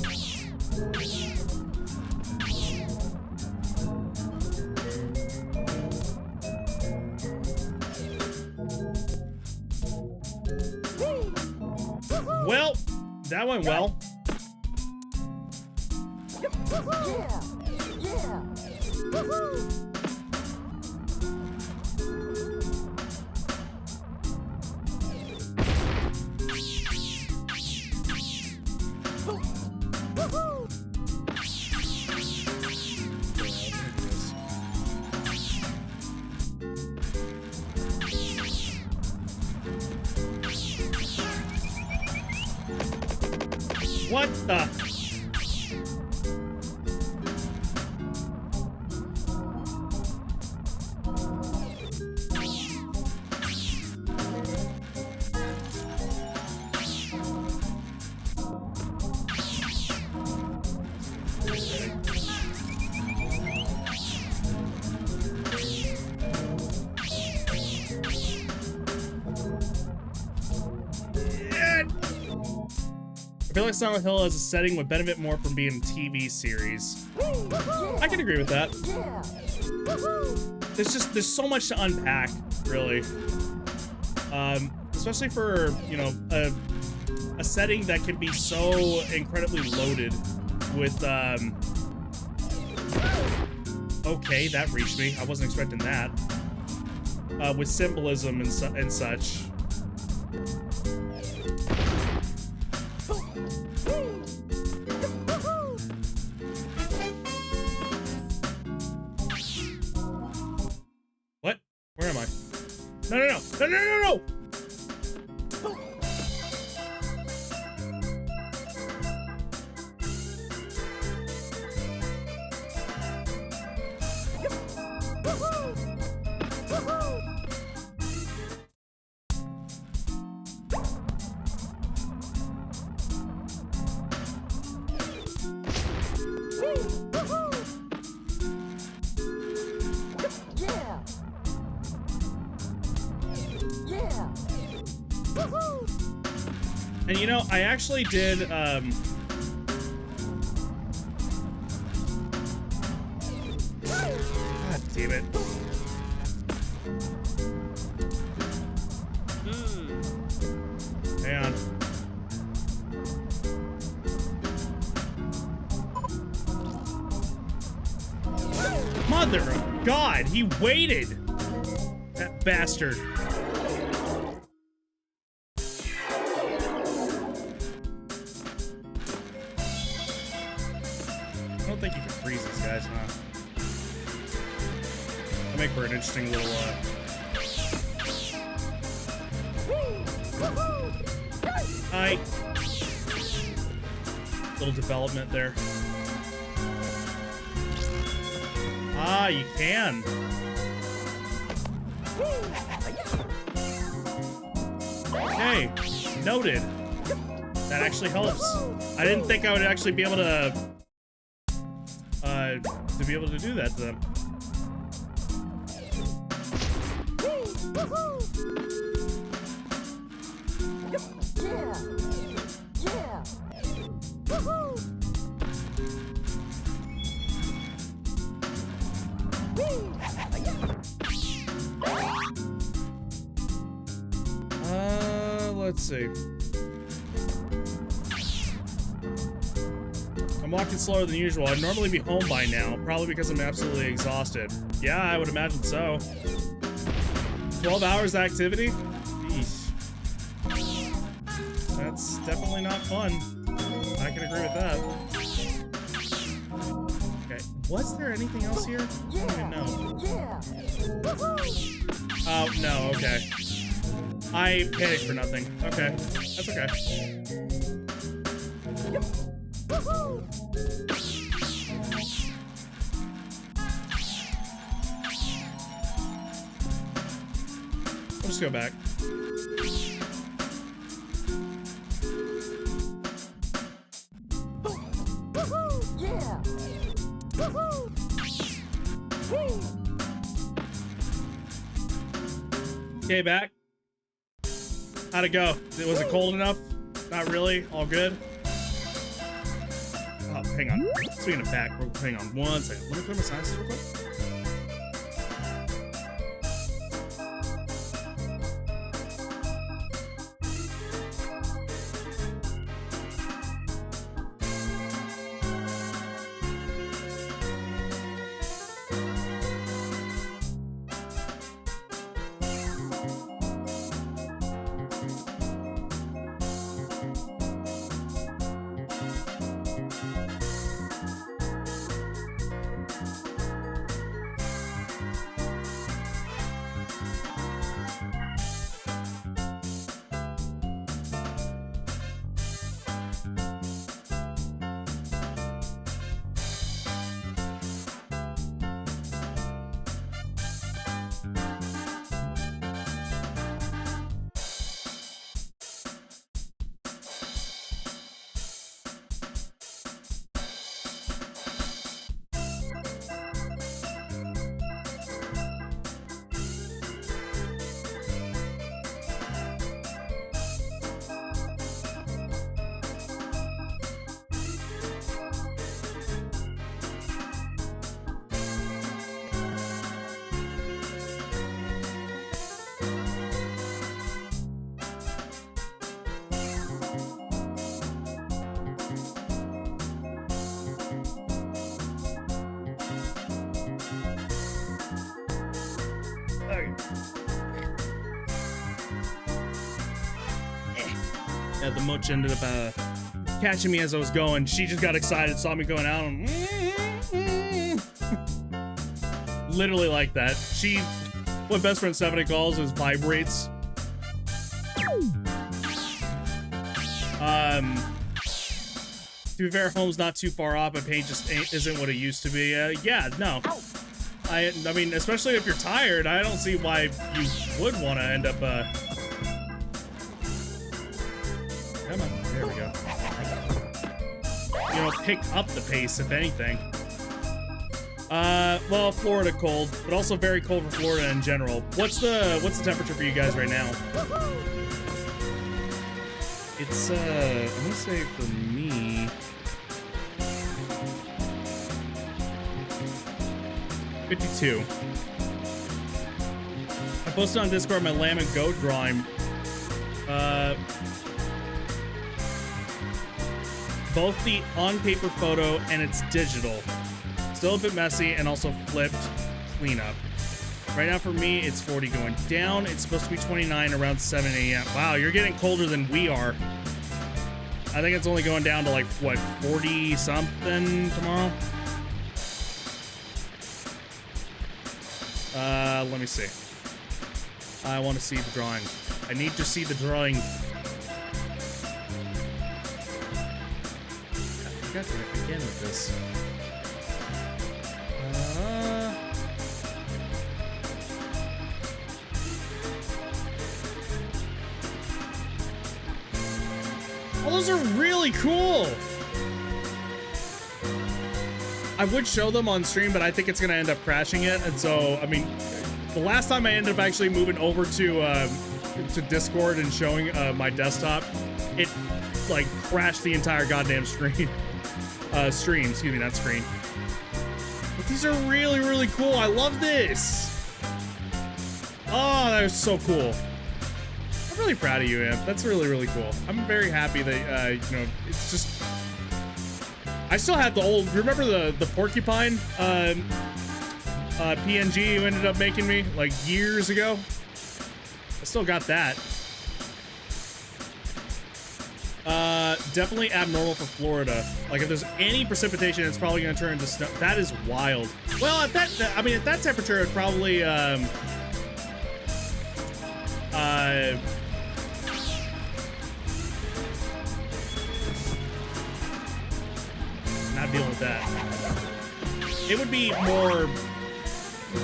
Well, that went well. What the? I feel like Silent Hill as a setting would benefit more from being a TV series. I can agree with that. There's so much to unpack, really. Especially for, you know, a setting that can be so incredibly loaded with, okay, that reached me. I wasn't expecting that. With symbolism and such. What? Where am I? No, no, no, no, no, no, no! And you know, I actually did, God damn it. Hang on. Mother of God, he waited! That bastard. make for an interesting little, little development there. Ah, you can. Okay, noted. That actually helps. I didn't think I would actually be able to do that to them. Let's see. I'm walking slower than usual. I'd normally be home by now, probably because I'm absolutely exhausted. Yeah, I would imagine so. 12 hours of activity? Eesh. That's definitely not fun. I can agree with that. Okay, was there anything else here? I don't even know. Oh, no, okay. I panicked for nothing. Okay, that's okay. We'll just go back. Okay, back. How'd it go? Was it cold enough? Not really. All good? Oh, hang on. Speaking of back, hang on one second. Let me clear my sinuses real quick. Yeah, the Much ended up catching me as I was going. She just got excited, saw me going out, and literally like that. What Best Friend 70 calls is vibrates. To be fair, home's not too far off, but pain just isn't what it used to be. Yeah, no. I mean, especially if you're tired, I don't see why you would want to end up, come on, there we go. You know, pick up the pace, if anything. Well, Florida cold, but also very cold for Florida in general. What's the temperature for you guys right now? It's, I'm gonna say for me... $52. I posted on Discord my lamb and goat drawing. Both the on-paper photo and it's digital. Still a bit messy and also flipped cleanup. Right now for me, it's 40 going down. It's supposed to be 29 around 7 a.m. Wow, you're getting colder than we are. I think it's only going down to like, what, 40 something tomorrow? Let me see. I want to see the drawing. I need to see the drawing. I got to again with this. Oh, those are really cool. I would show them on stream, but I think it's gonna end up crashing it. And so, I mean, the last time I ended up actually moving over to Discord and showing my desktop, it like crashed the entire goddamn stream. Excuse me, not screen. But these are really, really cool. I love this. Oh, that is so cool. I'm really proud of you, Imp. That's really, really cool. I'm very happy that you know, it's just. I still have the old. Remember the porcupine PNG you ended up making me like years ago? I still got that. Definitely abnormal for Florida. Like if there's any precipitation, it's probably gonna turn into snow. That is wild. Well, at that, I mean, at that temperature, it probably not dealing with that. It would be more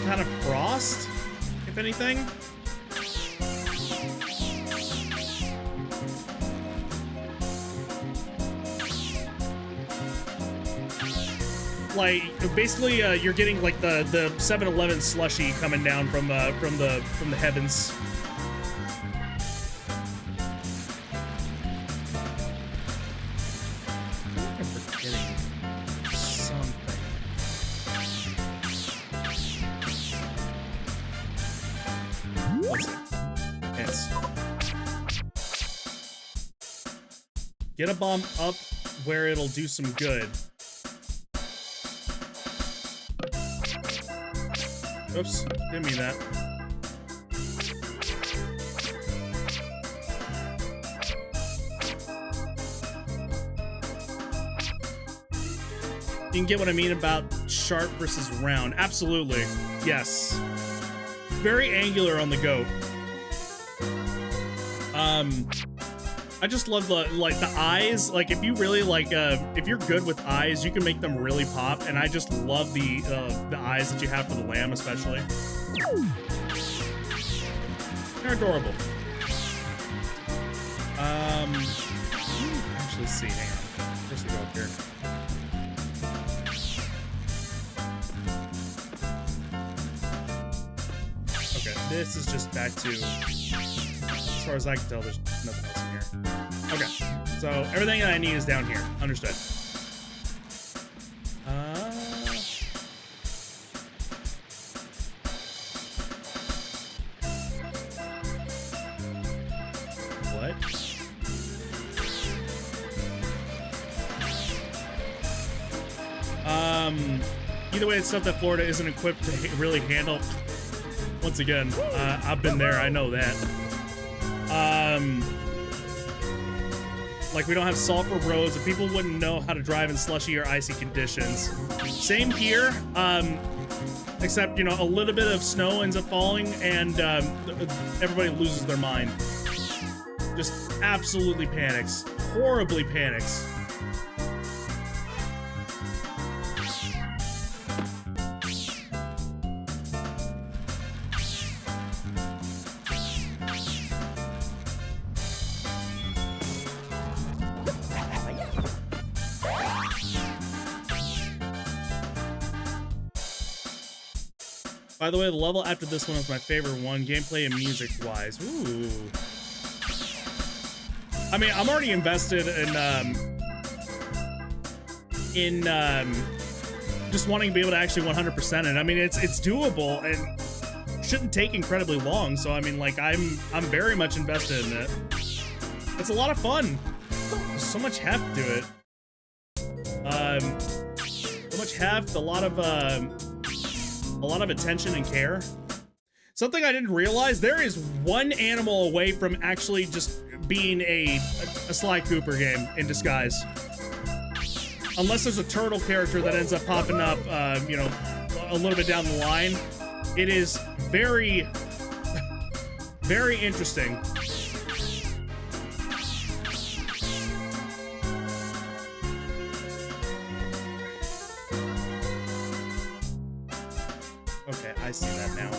kind of frost, if anything. Like basically, you're getting like the 7-Eleven slushy coming down from the heavens. I'm forgetting something. What's it? It's get a bomb up where it'll do some good. Oops, didn't mean that. You can get what I mean about sharp versus round. Absolutely. Yes. Very angular on the goat. I just love the eyes. Like if you really like if you're good with eyes, you can make them really pop, and I just love the eyes that you have for the lamb especially. They're adorable. Actually see, hang on. First we go up here. Okay, this is just back to, as far as I can tell, there's nothing else in here. Okay, so everything that I need is down here. Understood. What? Either way, it's stuff that Florida isn't equipped to really handle. Once again, I've been there, I know that. Like we don't have sulfur roads, and people wouldn't know how to drive in slushy or icy conditions. Same here, except, you know, a little bit of snow ends up falling, and everybody loses their mind. Just absolutely panics. Horribly panics. By the way, the level after this one was my favorite one, gameplay and music-wise. Ooh. I mean, I'm already invested in just wanting to be able to actually 100% it. I mean, it's doable and shouldn't take incredibly long. So I mean, like I'm very much invested in it. It's a lot of fun. There's so much heft to it. So much heft, a lot of attention and care. Something I didn't realize, there is one animal away from actually just being a Sly Cooper game in disguise. Unless there's a turtle character that ends up popping up, you know, a little bit down the line. It is very, very interesting. Okay, I see that now.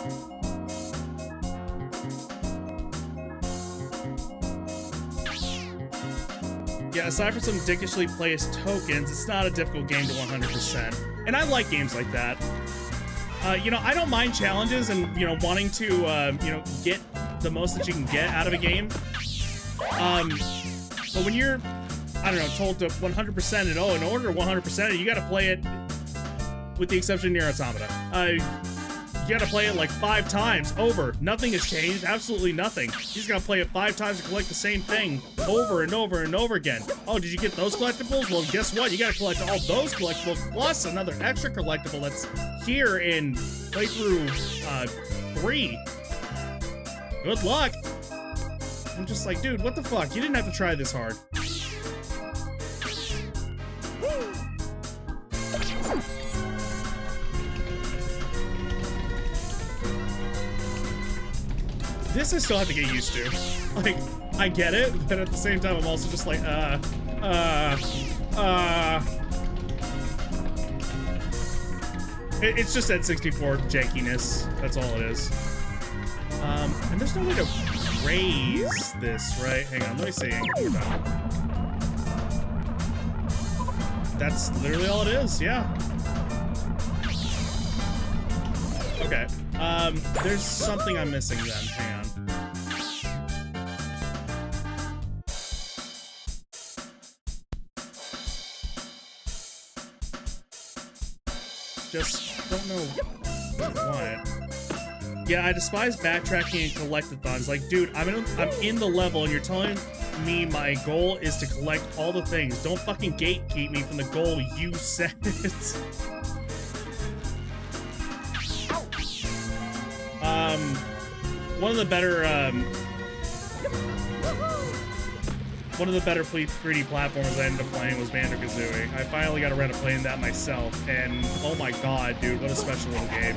Yeah, aside from some dickishly placed tokens, it's not a difficult game to 100%. And I like games like that. You know, I don't mind challenges and, you know, wanting to, you know, get the most that you can get out of a game. But when you're, I don't know, told to 100% it, oh, in order to 100% it, you gotta play it, with the exception of Nier Automata. You gotta play it like 5 times over. Nothing has changed, absolutely nothing. You just gotta play it 5 times to collect the same thing over and over and over again. Oh, did you get those collectibles? Well, guess what? You gotta collect all those collectibles plus another extra collectible that's here in playthrough 3. Good luck. I'm just like, dude, what the fuck? You didn't have to try this hard. This I still have to get used to. Like, I get it, but at the same time, I'm also just like, It's just that 64 jankiness. That's all it is. And there's no way to raise this, right? Hang on, let me see. That's literally all it is, yeah. Okay. There's something I'm missing then. Hang on. Just don't know what. Yeah, I despise backtracking and collectathons. Like, dude, I'm in the level and you're telling me my goal is to collect all the things. Don't fucking gatekeep me from the goal you set. One of the better 3D platformers I ended up playing was Banjo-Kazooie. I finally got around to playing that myself, and oh my god, dude, what a special little game.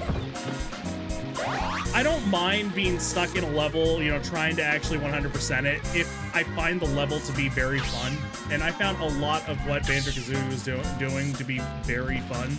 I don't mind being stuck in a level, you know, trying to actually 100% it, if I find the level to be very fun. And I found a lot of what Banjo-Kazooie was doing to be very fun.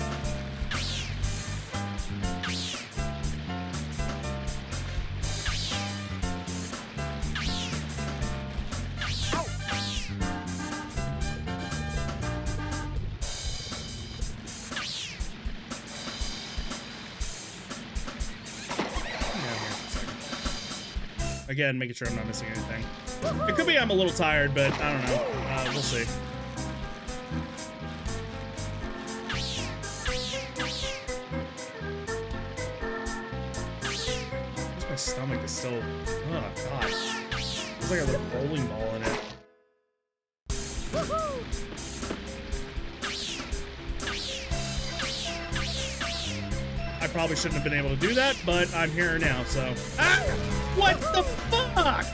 Again, making sure I'm not missing anything. It could be I'm a little tired, but I don't know. We'll see. My stomach is still... Oh, God. It's like a little bowling ball in it. I probably shouldn't have been able to do that, but I'm here now, so... Ah! What the fuck?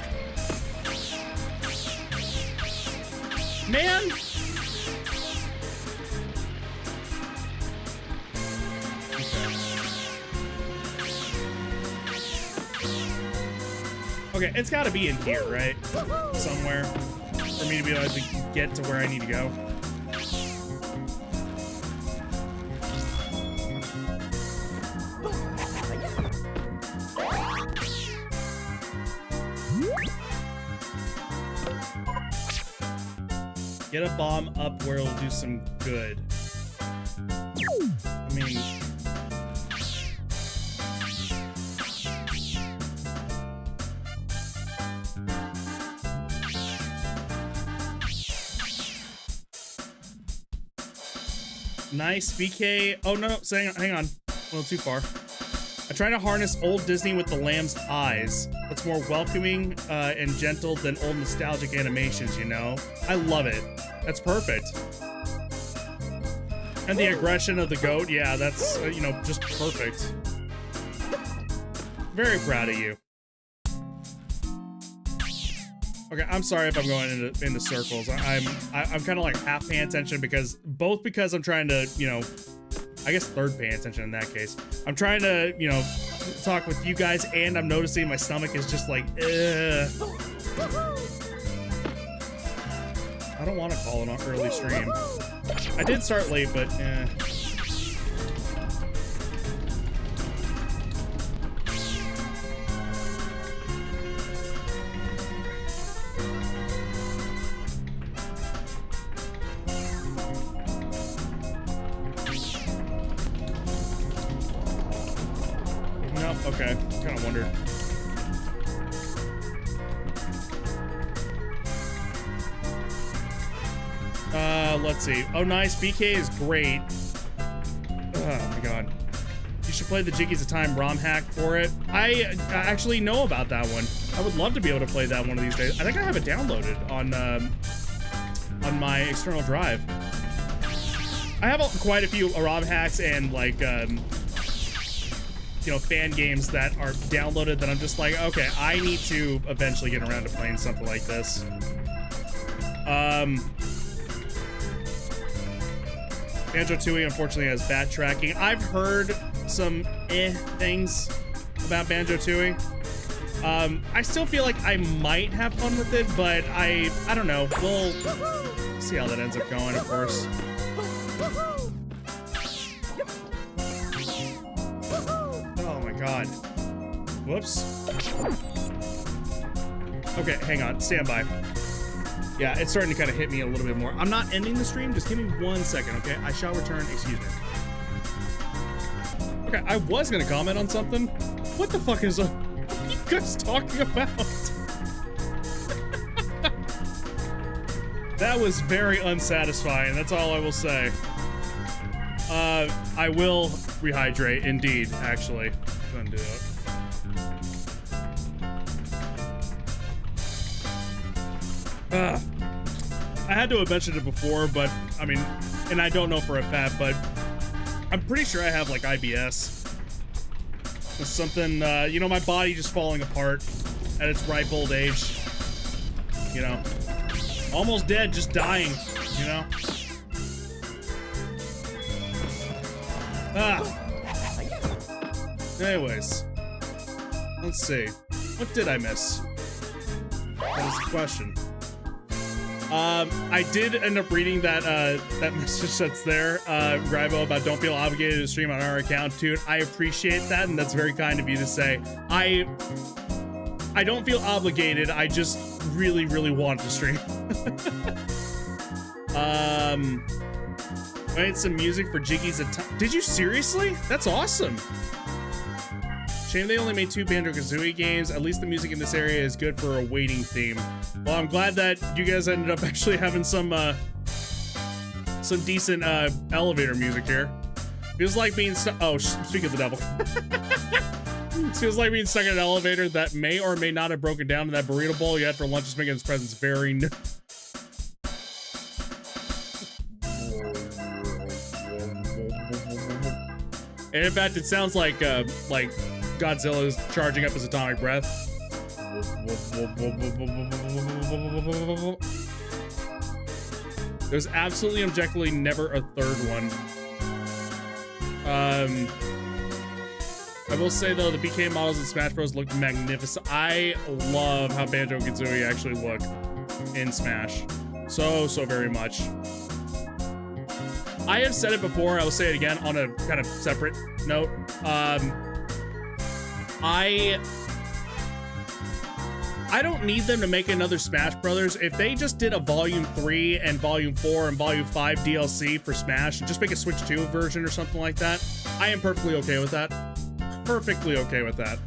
Man! Okay, it's gotta be in here, right? Somewhere. For me to be able to get to where I need to go. Get a bomb up where it'll do some good. I mean... Nice, BK. Oh no, hang on. A little too far. I try to harness old Disney with the lamb's eyes. That's more welcoming and gentle than old nostalgic animations, you know? I love it. That's perfect. And the aggression of the goat, yeah, that's, you know, just perfect. Very proud of you. Okay, I'm sorry if I'm going into circles. I'm kind of like half paying attention because I'm trying to, you know, I guess third paying attention in that case. I'm trying to, you know, talk with you guys, and I'm noticing my stomach is just like, ugh. I don't want to call it an early stream. I did start late, but eh. Okay, kind of wondered. Let's see. Oh, nice. BK is great. Oh my god. You should play the Jiggies of Time RomHack for it. I actually know about that one. I would love to be able to play that one of these days. I think I have it downloaded on my external drive. I have quite a few RomHacks and like you know, fan games that are downloaded that I'm just like, okay, I need to eventually get around to playing something like this. Banjo-Tooie unfortunately has bad tracking. I've heard some things about Banjo-Tooie. I still feel like I might have fun with it, but I don't know. We'll see how that ends up going, of course. Oh my god. Whoops. Okay, hang on. Stand by. Yeah, it's starting to kind of hit me a little bit more. I'm not ending the stream. Just give me 1 second, okay? I shall return. Excuse me. Okay, I was going to comment on something. What the fuck is... What are you guys talking about? That was very unsatisfying. That's all I will say. I will rehydrate, indeed, actually. I'm gonna do it. I had to have mentioned it before, but I mean, and I don't know for a fact, but I'm pretty sure I have like IBS. It's something, you know, my body just falling apart at its ripe old age. You know, almost dead, just dying, you know? Anyways, let's see. What did I miss? That is the question. I did end up reading that that message that's there, Gribo, about don't feel obligated to stream on our account, dude. I appreciate that, and that's very kind of you to say. I don't feel obligated. I just really, really want to stream. Made some music for Jiggies at time. Did you seriously? That's awesome. Shame they only made 2 Banjo-Kazooie games. At least the music in this area is good for a waiting theme. Well, I'm glad that you guys ended up actually having some decent elevator music here. Feels like being stuck. Oh, speak of the devil. Feels like being stuck in an elevator that may or may not have broken down in that burrito bowl you had for lunch is making its presence very new. And in fact, it sounds like Godzilla is charging up his atomic breath. There's absolutely objectively never a third one. I will say though, the BK models in Smash Bros look magnificent. I love how Banjo-Kazooie actually look in Smash. So very much. I have said it before, I will say it again on a kind of separate note. I don't need them to make another Smash Brothers. If they just did a Volume 3 and Volume 4 and Volume 5 DLC for Smash, and just make a Switch 2 version or something like that, I am perfectly okay with that. Perfectly okay with that.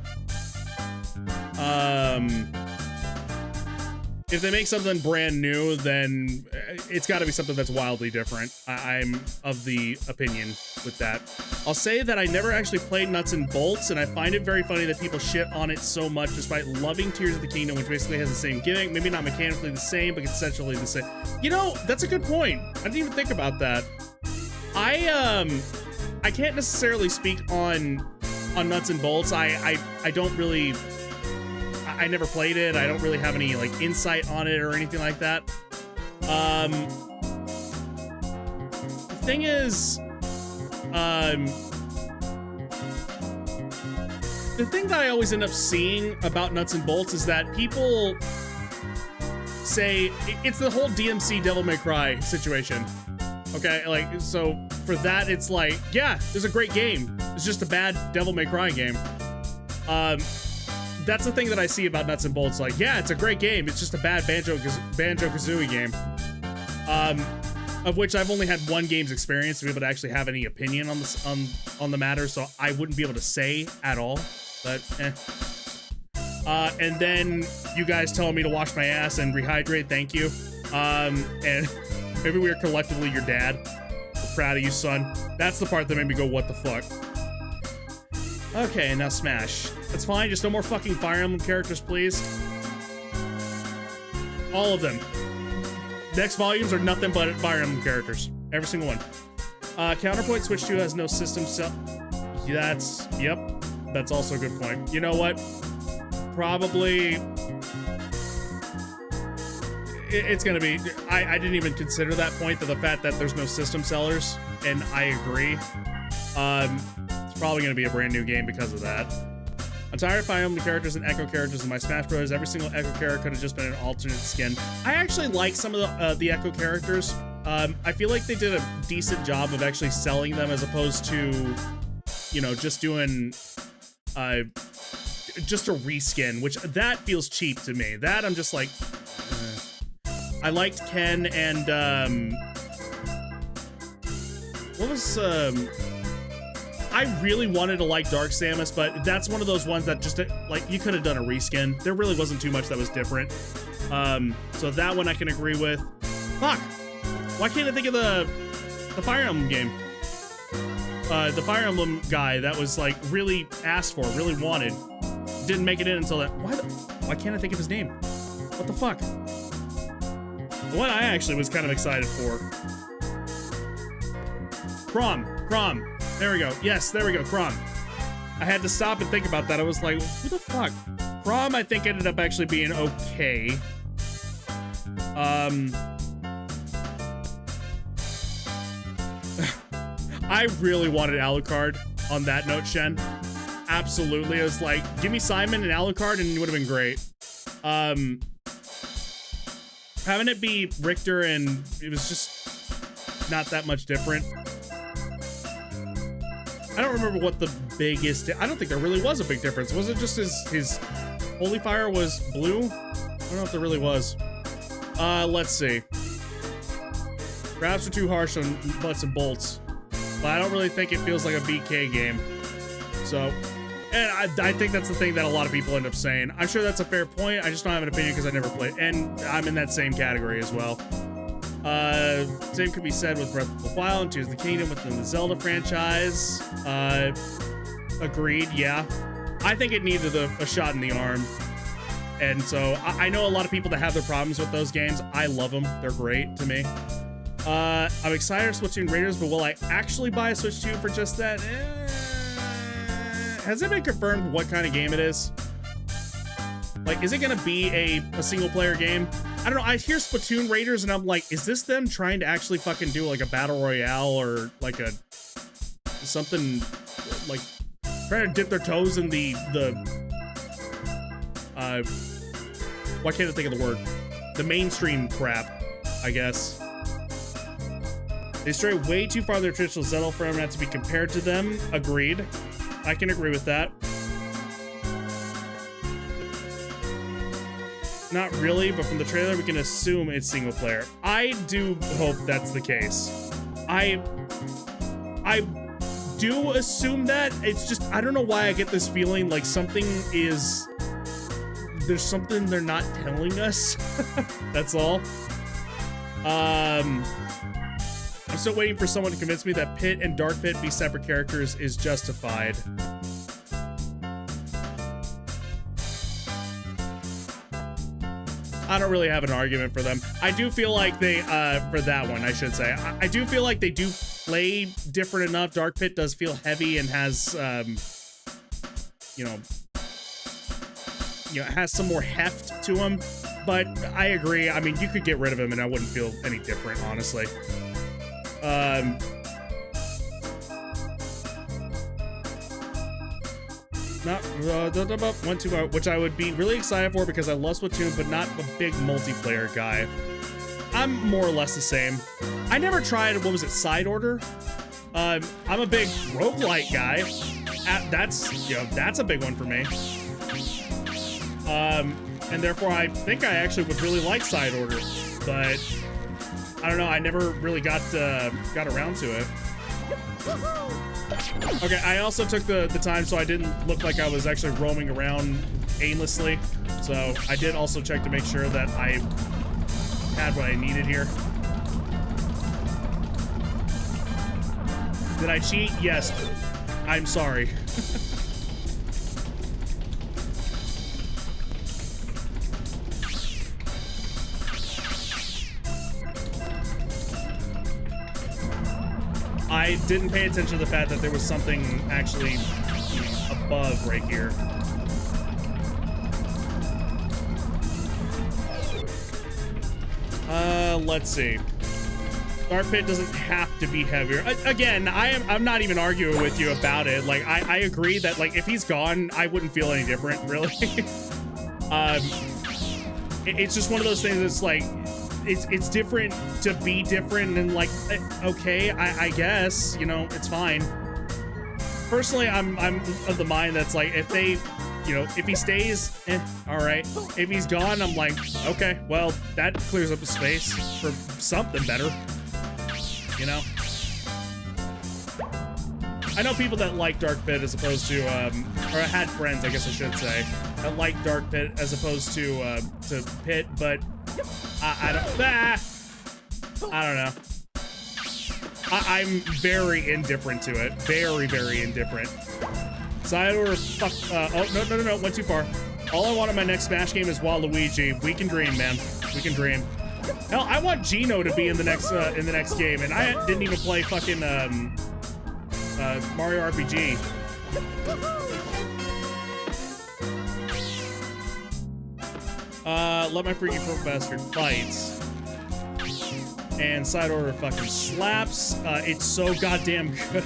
If they make something brand new, then it's got to be something that's wildly different. I'm of the opinion with that. I'll say that I never actually played Nuts and Bolts, and I find it very funny that people shit on it so much despite loving Tears of the Kingdom, which basically has the same gimmick. Maybe not mechanically the same, but essentially the same. You know, that's a good point. I didn't even think about that. I can't necessarily speak on Nuts and Bolts. I don't really... I never played it. I don't really have any like insight on it or anything like that. The thing is, The thing that I always end up seeing about Nuts and Bolts is that people say it's the whole DMC Devil May Cry situation. Okay, like, so for that, it's like, yeah, there's a great game. It's just a bad Devil May Cry game. That's the thing that I see about Nuts and Bolts. Like, yeah, it's a great game. It's just a bad Banjo-Kazooie game. Of which I've only had one game's experience to be able to actually have any opinion on this on the matter, so I wouldn't be able to say at all. But and then you guys telling me to wash my ass and rehydrate. Thank you. And maybe we are collectively your dad. We're proud of you, son. That's the part that made me go, what the fuck? Okay, now Smash. That's fine. Just no more fucking Fire Emblem characters, please. All of them. Next volumes are nothing but Fire Emblem characters. Every single one. Counterpoint Switch 2 has no system cell. Yep. That's also a good point. You know what? Probably... It's gonna be... I didn't even consider that point, to the fact that there's no system sellers, and I agree. It's probably gonna be a brand new game because of that. I'm tired of Fire Emblem characters and Echo characters in my Smash Bros. Every single Echo character could have just been an alternate skin. I actually like some of the Echo characters. I feel like they did a decent job of actually selling them as opposed to, you know, just doing just a reskin, which that feels cheap to me. That I'm just like, I liked Ken and what was I really wanted to like Dark Samus, but that's one of those ones that just, like, you could have done a reskin. There really wasn't too much that was different. So that one I can agree with. Fuck! Why can't I think of the Fire Emblem game? The Fire Emblem guy that was, like, really asked for, really wanted. Didn't make it in until that. Why can't I think of his name? What the fuck? The one I actually was kind of excited for. Chrom. There we go. Yes, there we go. Chrom. I had to stop and think about that. I was like, who the fuck? Chrom, I think, ended up actually being okay. I really wanted Alucard on that note, Shen. Absolutely. I was like, give me Simon and Alucard and it would have been great. Having it be Richter and it was just not that much different. I don't remember what the biggest... I don't think there really was a big difference. Was it just his Holy Fire was blue? I don't know if there really was. Let's see. Perhaps are too harsh on Nuts and Bolts. But I don't really think it feels like a BK game. So... And I think that's the thing that a lot of people end up saying. I'm sure that's a fair point. I just don't have an opinion because I never played. And I'm in that same category as well. Same could be said with Breath of the Wild and Tears of the Kingdom within the Zelda franchise. Agreed, yeah. I think it needed a shot in the arm. And so, I know a lot of people that have their problems with those games. I love them. They're great to me. I'm excited for Splatoon Raiders, but will I actually buy a Switch 2 for just that? Has it been confirmed what kind of game it is? Like, is it gonna be a single-player game? I don't know, I hear Splatoon Raiders and I'm like, is this them trying to actually fucking do like a battle royale or like a something, like trying to dip their toes in the why can't I think of the word? The mainstream crap, I guess. They stray way too far their traditional Zelda format to be compared to them. Agreed. I can agree with that. Not really, but from the trailer, we can assume it's single player. I do hope that's the case. I do assume that. It's just, I don't know why I get this feeling like something is... There's something they're not telling us. That's all. I'm still waiting for someone to convince me that Pit and Dark Pit be separate characters is justified. I don't really have an argument for them. I do feel like they, for that one, I should say, I do feel like they do play different enough. Dark Pit does feel heavy and has, you know, has some more heft to him. But I agree. I mean, you could get rid of him and I wouldn't feel any different, honestly. not 1-2, which I would be really excited for because I love Splatoon, but not a big multiplayer guy. I'm more or less the same. I never tried, what was it, Side Order? I'm a big roguelike guy. That's, you know, that's a big one for me. And therefore I think I actually would really like Side Order, but I don't know, I never really got around to it. Okay, I also took the time so I didn't look like I was actually roaming around aimlessly. So I did also check to make sure that I had what I needed here. Did I cheat? Yes. I'm sorry. I didn't pay attention to the fact that there was something actually above right here. Let's see. Dark Pit doesn't have to be heavier. Again, I'm not even arguing with you about it. Like, I agree that, like, if he's gone, I wouldn't feel any different, really. It's just one of those things that's like, it's different to be different, and like, okay, I guess, you know, it's fine. Personally, I'm of the mind that's like, if they, you know, if he stays, all right. If he's gone, I'm like, okay, well, that clears up a space for something better, you know? I know people that like Dark Pit as opposed to, or I had friends, I guess I should say, that like Dark Pit as opposed to Pit, but I don't know. I'm very indifferent to it. Very, very indifferent. Side order, fuck. Oh, no. Went too far. All I want in my next Smash game is Waluigi. We can dream, man. We can dream. Hell, I want Gino to be in the next game, and I didn't even play fucking Mario RPG. Let my freaky purple bastard fights. And side order fucking slaps. It's so goddamn good.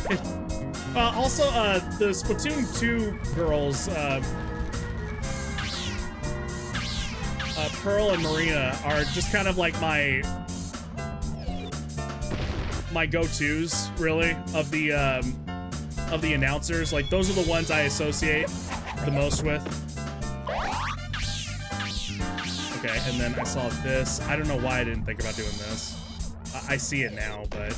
Also, the Splatoon 2 girls, Pearl and Marina, are just kind of like my go-tos, really, of the announcers. Like, those are the ones I associate the most with. Okay, and then I saw this. I don't know why I didn't think about doing this. I see it now, but...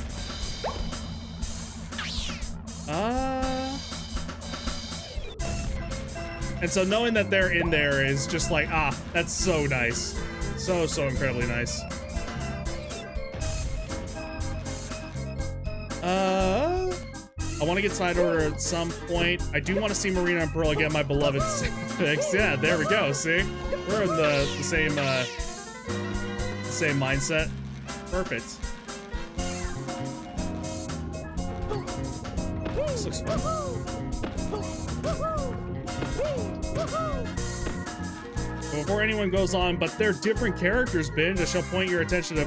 And so knowing that they're in there is just like, that's so nice. So incredibly nice. I want to get side order at some point. I do want to see Marina and Pearl get my beloved six. Yeah, there we go, see? We're in the same mindset. Perfect. This looks fun. Before anyone goes on, but they're different characters, Binge. I shall point your attention to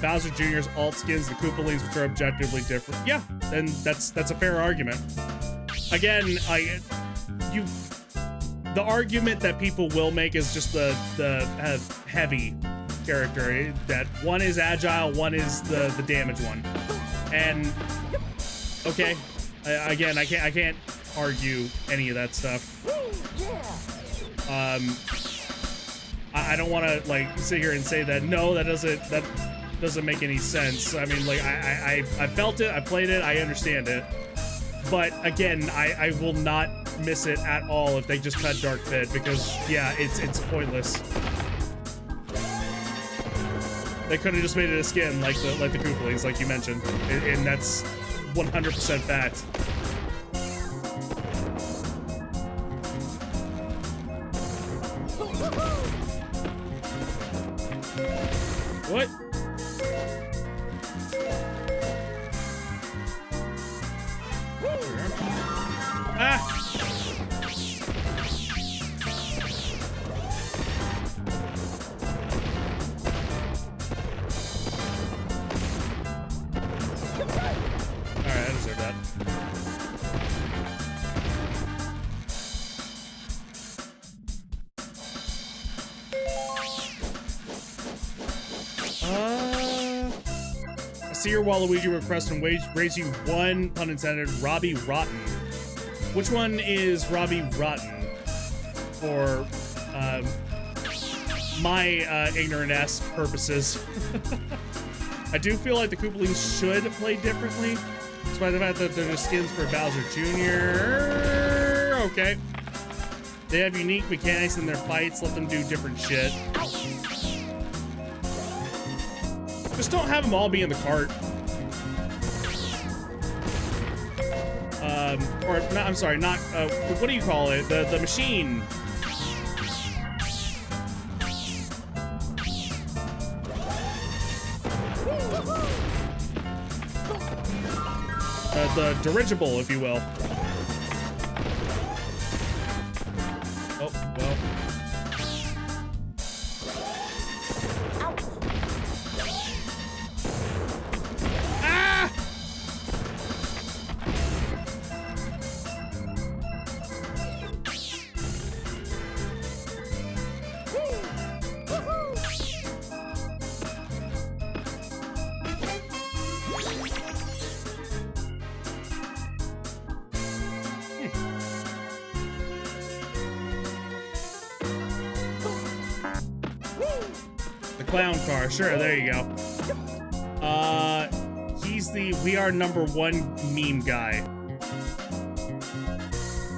Bowser Jr.'s alt skins, the Koopalings, which are objectively different. Yeah, then that's a fair argument. Again, the argument that people will make is just the heavy character. That one is agile, one is the damage one. And okay, again, I can't argue any of that stuff. I don't want to like sit here and say that no, that doesn't make any sense. I mean, like I felt it, I played it, I understand it, but again, I will not miss it at all if they just cut Dark Pit, because yeah, it's pointless. They could have just made it a skin like the Koopalings, like you mentioned, and that's 100% fact. What? Ah! Alright, I deserve that. Sincere Waluigi request and raise you one, pun intended, Robbie Rotten. Which one is Robbie Rotten? For my ignorant ass purposes. I do feel like the Koopalings should play differently, despite the fact that they're just skins for Bowser Jr. Okay. They have unique mechanics in their fights, let them do different shit. Just don't have them all be in the cart. Or, not, I'm sorry, not, what do you call it? The machine. The dirigible, if you will. Oh, well. Ah! Clown car, sure, there you go. He's the We Are #1 meme guy.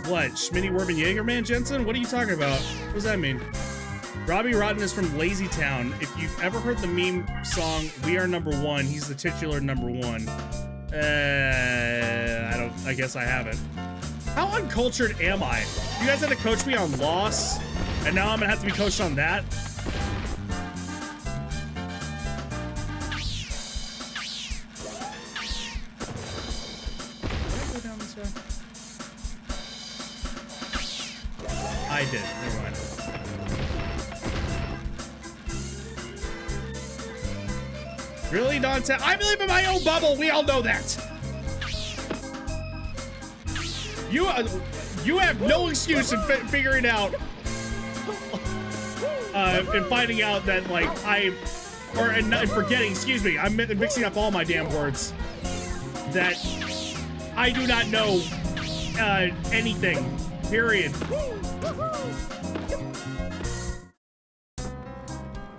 What, Schmitty Werben Jaegerman Jensen? What are you talking about? What does that mean? Robbie Rotten is from Lazy Town. If you've ever heard the meme song We Are #1, he's the titular #1. I guess I haven't. How uncultured am I? You guys had to coach me on Loss, and now I'm gonna have to be coached on that? I did. Never mind. Really, Dante? I believe in my own bubble. We all know that. You have no excuse in figuring out and finding out that like and forgetting. Excuse me. I'm mixing up all my damn words. That I do not know anything. Period.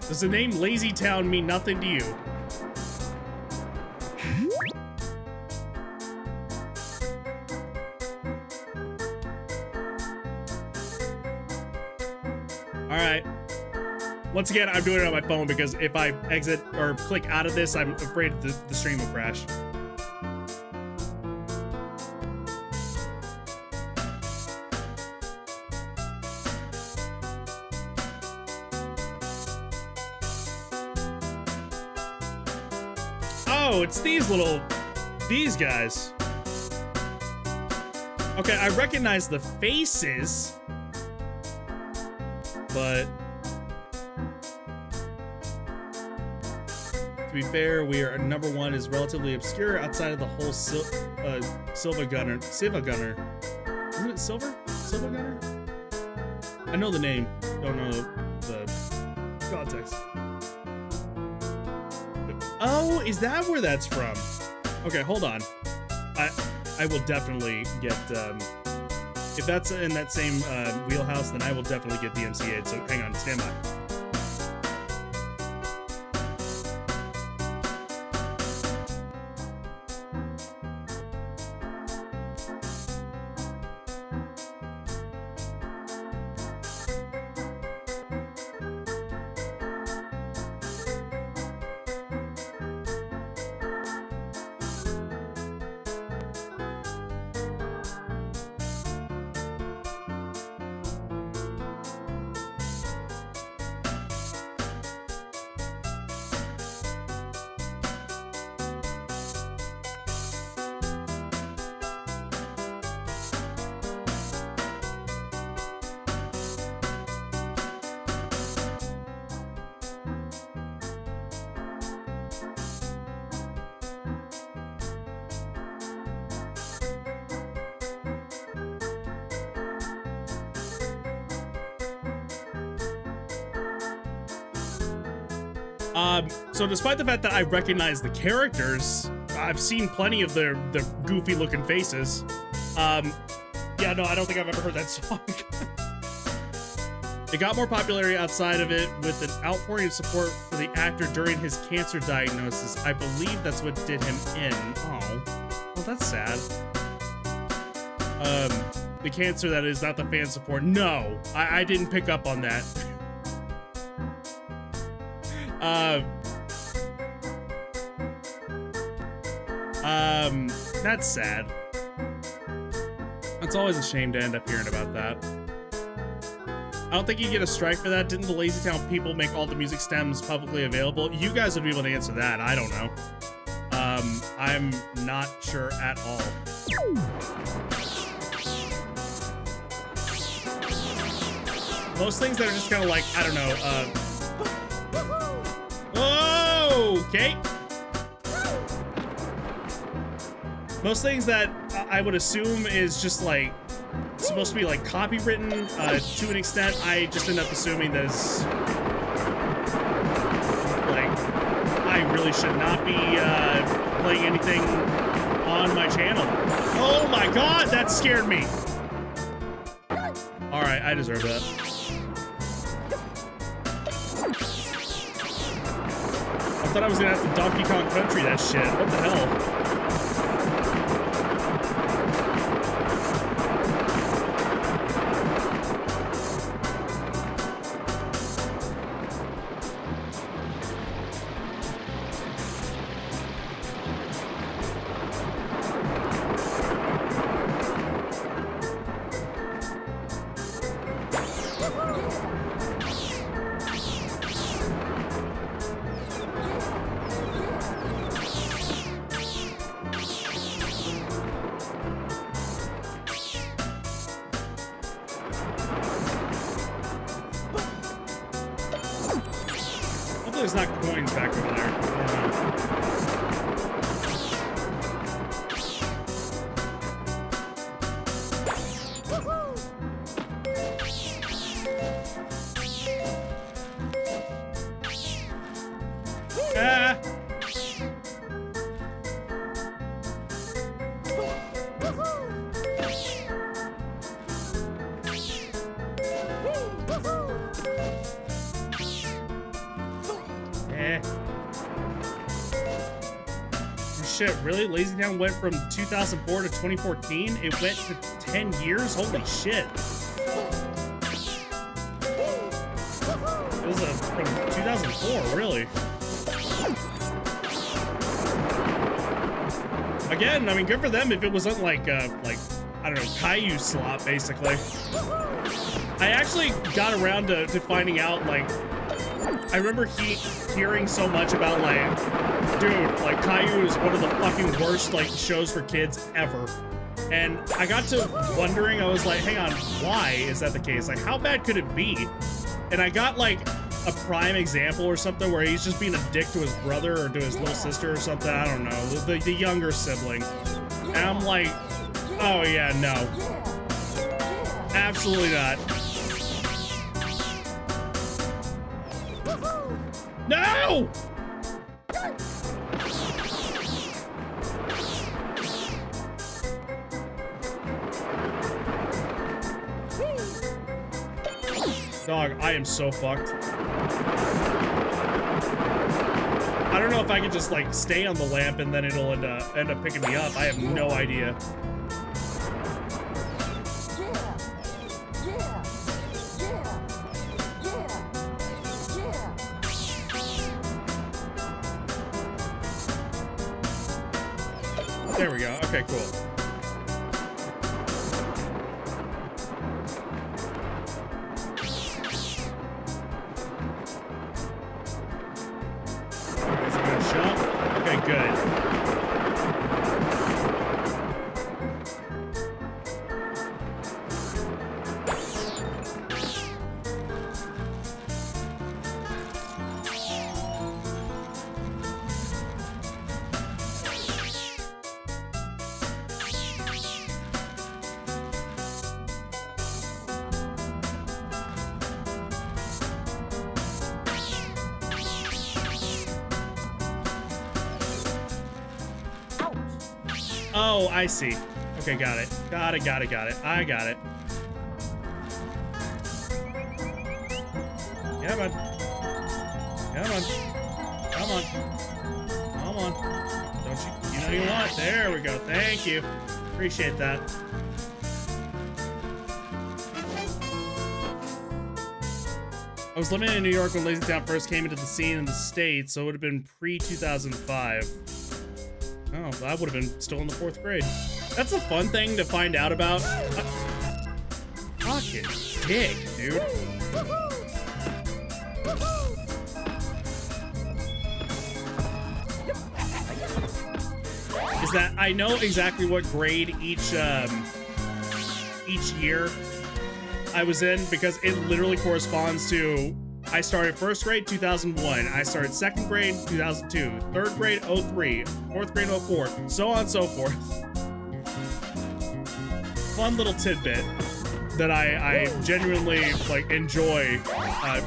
Does the name Lazy Town mean nothing to you? Alright. Once again, I'm doing it on my phone because if I exit or click out of this, I'm afraid the stream will crash. Oh, it's these guys. Okay, I recognize the faces, but to be fair, we are #1 is relatively obscure outside of the whole Silva Gunner. Isn't it Silva Gunner? I know the name, don't know the context. Oh, is that where that's from? Okay, hold on. I will definitely get, if that's in that same wheelhouse, then I will definitely get DMCA'd, so hang on, stand by. So despite the fact that I recognize the characters, I've seen plenty of their goofy looking faces. Yeah, no, I don't think I've ever heard that song. It got more popularity outside of it with an outpouring of support for the actor during his cancer diagnosis. I believe that's what did him in. Oh, well, that's sad. The cancer that is, not the fan support. No, I didn't pick up on that. That's sad. It's always a shame to end up hearing about that. I don't think you get a strike for that. Didn't the Lazy Town people make all the music stems publicly available? You guys would be able to answer that. I don't know. I'm not sure at all. Most things that are just kind of like, I don't know, whoa, okay. Most things that I would assume is just like, supposed to be like copywritten to an extent, I just end up assuming that it's like, I really should not be playing anything on my channel. Oh my god, that scared me. Alright, I deserve that. I thought I was gonna have to Donkey Kong Country that shit. What the hell? There's not coins back over there. Ah. Shit, really? Lazy Town went from 2004 to 2014? It went to 10 years? Holy shit. It was from 2004, really? Again, I mean, good for them if it wasn't like, I don't know, Caillou slop, basically. I actually got around to finding out, like, I remember hearing so much about, like, dude, like, Caillou is one of the fucking worst, like, shows for kids ever. And I got to wondering, I was like, hang on, why is that the case? Like, how bad could it be? And I got, like, a prime example or something where he's just being a dick to his brother or to his little sister or something, I don't know, the younger sibling. And I'm like, oh yeah, no. Absolutely not. No! Dog, I am so fucked. I don't know if I can just like stay on the lamp and then it'll end up picking me up. I have no idea. There we go. Okay, cool. Is it gonna jump? Okay, good. Oh, I see. Okay, got it. Got it. I got it. Come on. Come on. Don't you know you want? There we go. Thank you. Appreciate that. I was living in New York when Lazy Town first came into the scene in the States, so it would have been pre-2005. Oh, I would have been still in the 4th grade. That's a fun thing to find out about. Fucking dick, dude. Is that I know exactly what grade each year I was in, because it literally corresponds to I started 1st grade 2001, I started 2nd grade 2002, 3rd grade 03, 4th grade 04, so on and so forth. Fun little tidbit that I genuinely like enjoy,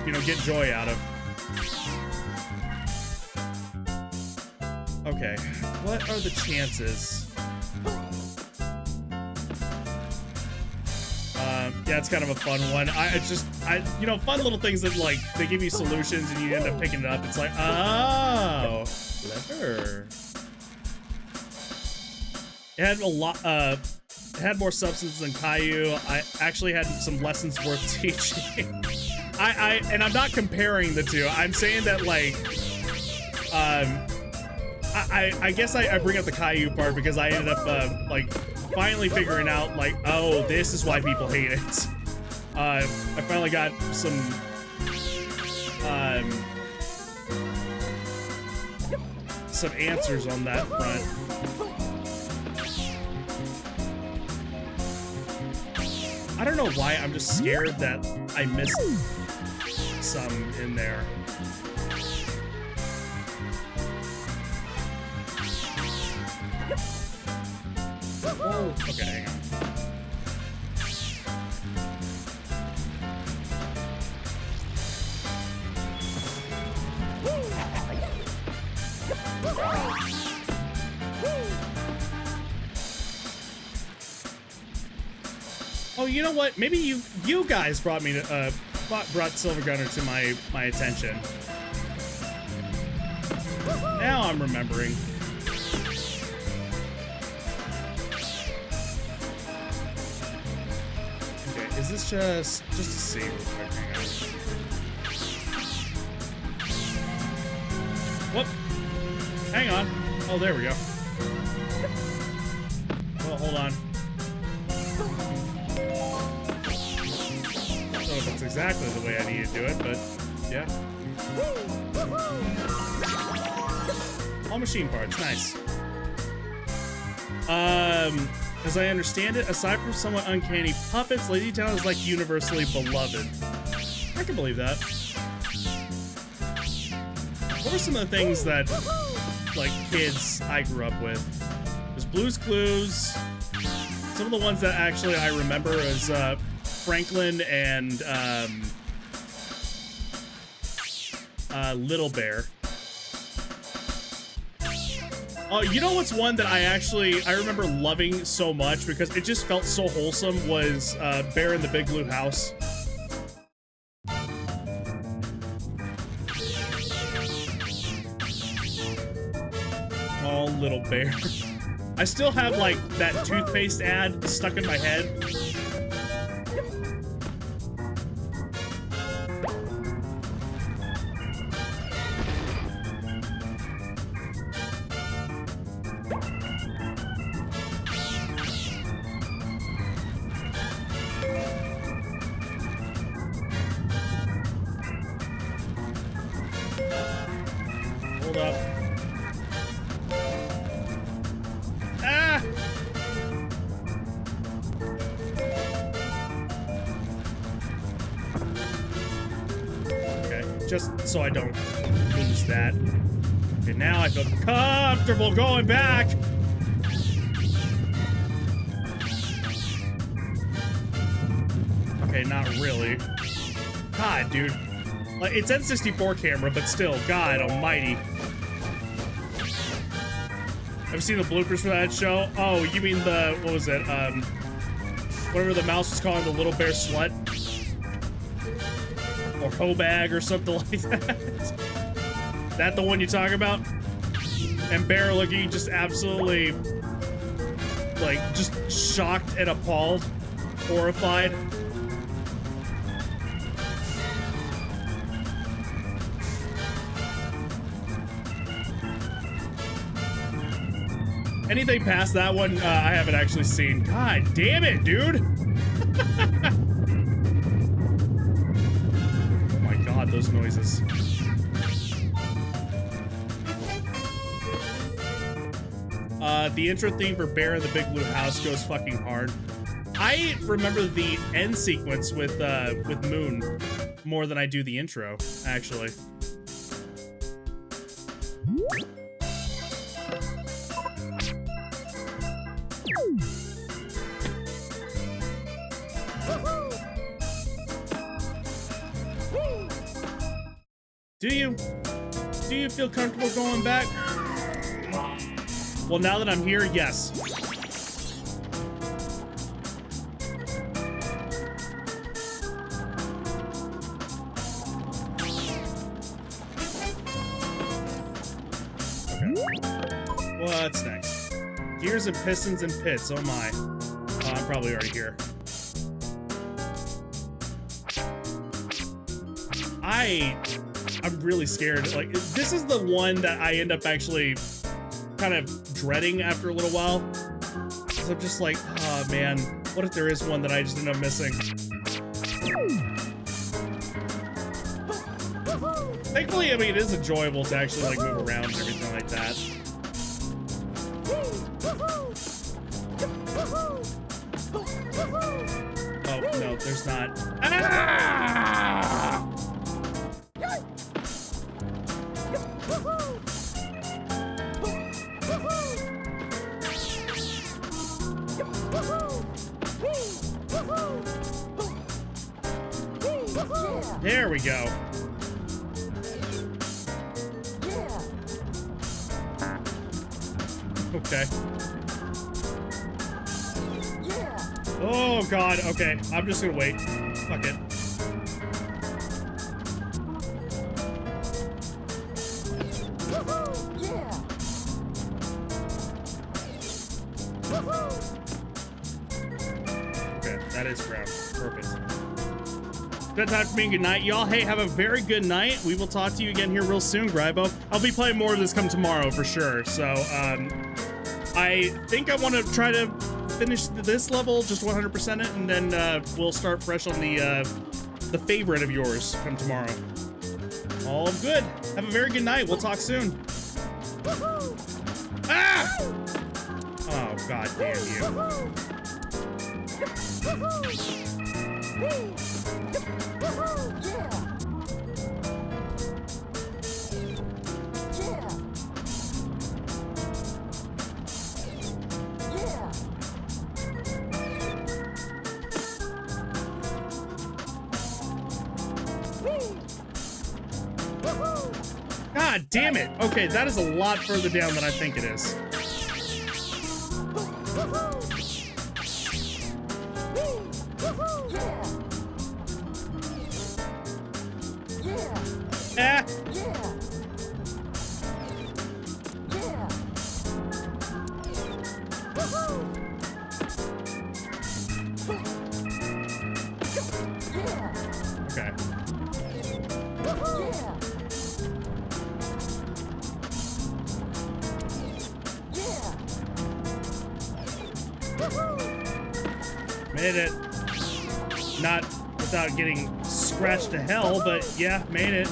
you know, get joy out of. Okay, what are the chances? Yeah, it's kind of a fun one. You know, fun little things that like they give you solutions and you end up picking it up. It's like, oh, clever. It had a lot. It had more substance than Caillou. I actually had some lessons worth teaching. And I'm not comparing the two. I'm saying that like, I guess I bring up the Caillou part because I ended up like finally figuring out like, oh, this is why people hate it. I finally got some answers on that front. I don't know why, I'm just scared that I missed some in there. Oh, okay, hang on. Oh, you know what? Maybe you guys brought me to brought Silver Gunner to my attention. Now I'm remembering. Okay, is this just to see real quick? Hang on. Whoop! Hang on. Oh, there we go. Oh, hold on. I don't know if that's exactly the way I need to do it, but yeah. All machine parts, nice. As I understand it, aside from somewhat uncanny puppets, Lazy Town is like universally beloved. I can believe that. What were some of the things that, like, kids I grew up with? There's Blue's Clues. Some of the ones that actually I remember is Franklin and Little Bear. Oh, you know what's one that I remember loving so much because it just felt so wholesome was Bear in the Big Blue House. Oh, Little Bear. I still have like that toothpaste ad stuck in my head. Hold up. Ah! Okay, just so I don't lose that. Okay, now I feel comfortable going back. Okay, not really. God, dude. Like, it's N64 camera, but still, God almighty. I've seen the bloopers for that show. Oh, you mean the, what was it? Whatever the mouse was calling the little bear slut. Or Hobag or something like that. That the one you talk about? And Bear looking just absolutely, like, just shocked and appalled. Horrified. Anything past that one, I haven't actually seen. God damn it, dude! Oh my god, those noises. The intro theme for Bear in the Big Blue House goes fucking hard. I remember the end sequence with Moon more than I do the intro, actually. Do you feel comfortable going back? Well, now that I'm here, yes. Okay. What's next? Gears and pistons and pits. Oh my. Oh, I'm probably already here. I'm really scared. Like, this is the one that I end up actually kind of dreading after a little while. So I'm just like, oh man, what if there is one that I just end up missing? Thankfully, I mean, it is enjoyable to actually like move around and everything like that. Oh, no, there's not. Ah! There we go. Okay. Oh god, okay. I'm just gonna wait. Fuck it. Okay, that is ground. Perfect. Good time for me. Good night, y'all. Hey, have a very good night. We will talk to you again here real soon, Grybo. I'll be playing more of this come tomorrow for sure. So, I think I want to try to finish this level, just 100% it, and then we'll start fresh on the favorite of yours come tomorrow. All good. Have a very good night. We'll talk soon. Ah! Oh, god damn you. God damn it. Okay, that is a lot further down than I think it is. Eh. Okay. Made it. Not without getting scratched to hell, but yeah, made it.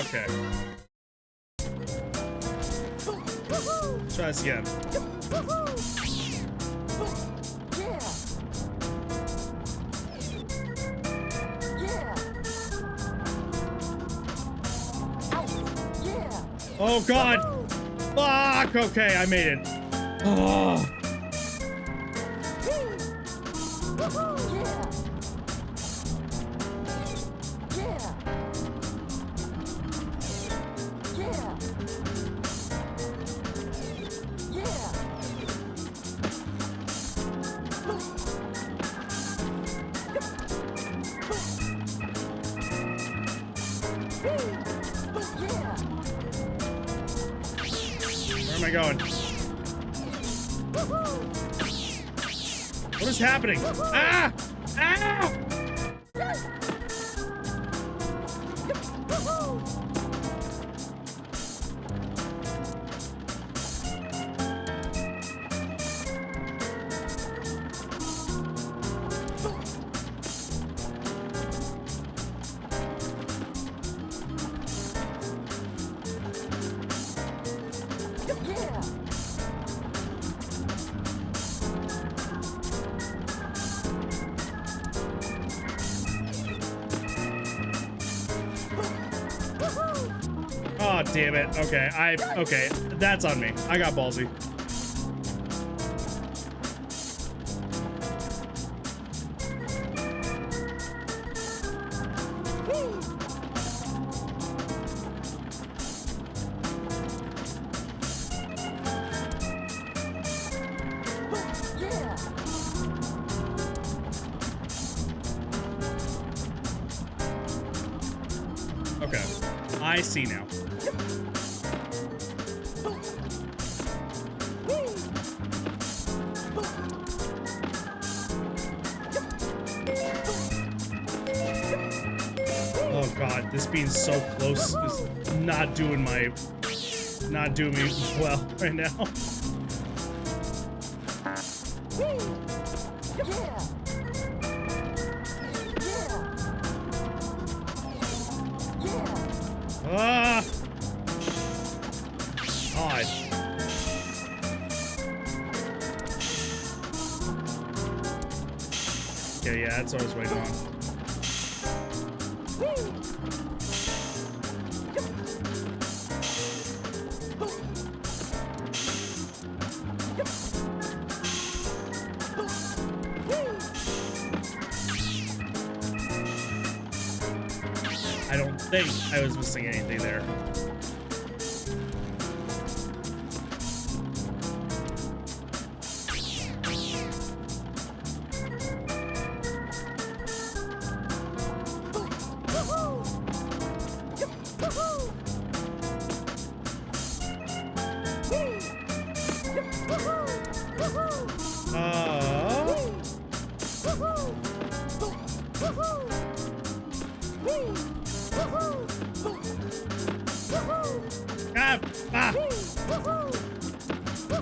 Okay. Let's try this again. Oh god! Fuck! Okay, I made it. Oh. Where am I going? What is happening? Ah! Ah! Oh, damn it. Okay, okay, that's on me. I got ballsy. Okay, I see now. Oh god, this being so close is not doing me well right now. Ah! God. Okay, yeah, that's what I was waiting on. I don't think I was missing anything there.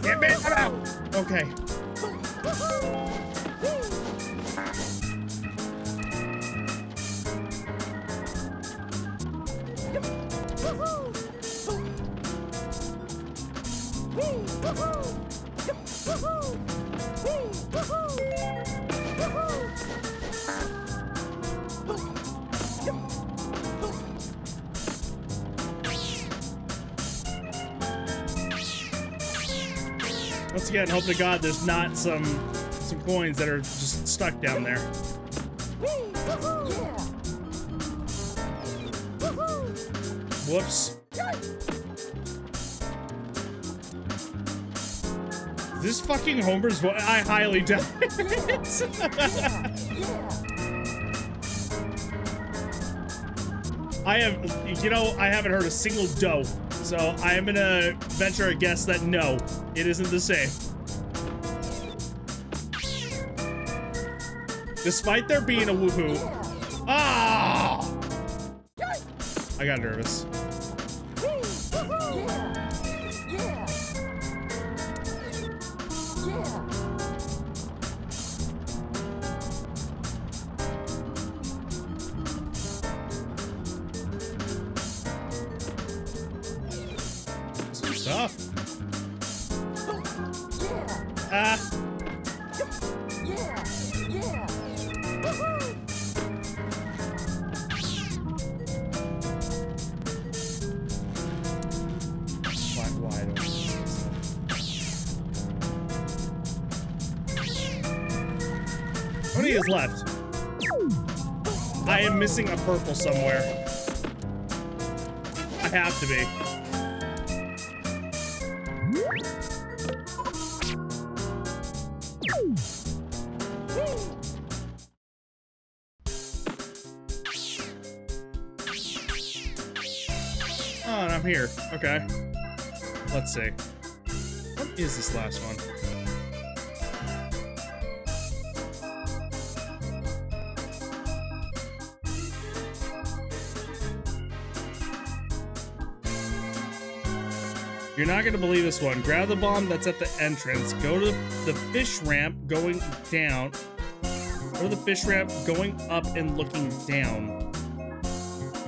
Get me out! Okay. Once again, hope to God there's not some coins that are just stuck down there. Whoops. This fucking Homer's voice, I highly doubt it. I haven't heard a single doe, so I am gonna venture a guess that no, it isn't the same. Despite there being a woohoo. Ah! I got nervous. Some stuff. Ah. Yeah. Yeah. Woohoo. Why don't I use this stuff? How many is left? I am missing a purple somewhere. I have to be. Oh, and I'm here. Okay. Let's see. What is this last one? You're not gonna believe this one. Grab the bomb that's at the entrance. Go to the fish ramp going down. Go to the fish ramp going up and looking down.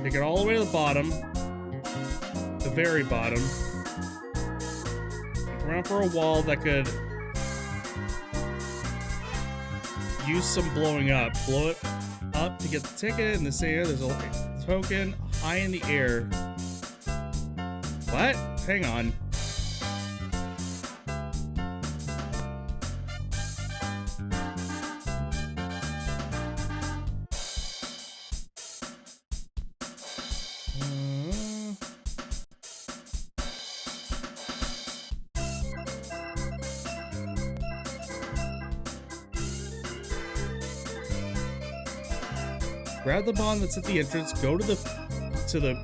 Take it all the way to the bottom. The very bottom. Look around for a wall that could use some blowing up. Blow it up to get the ticket. In this area, there's a token high in the air. What? Hang on. Grab the bomb that's at the entrance. Go to the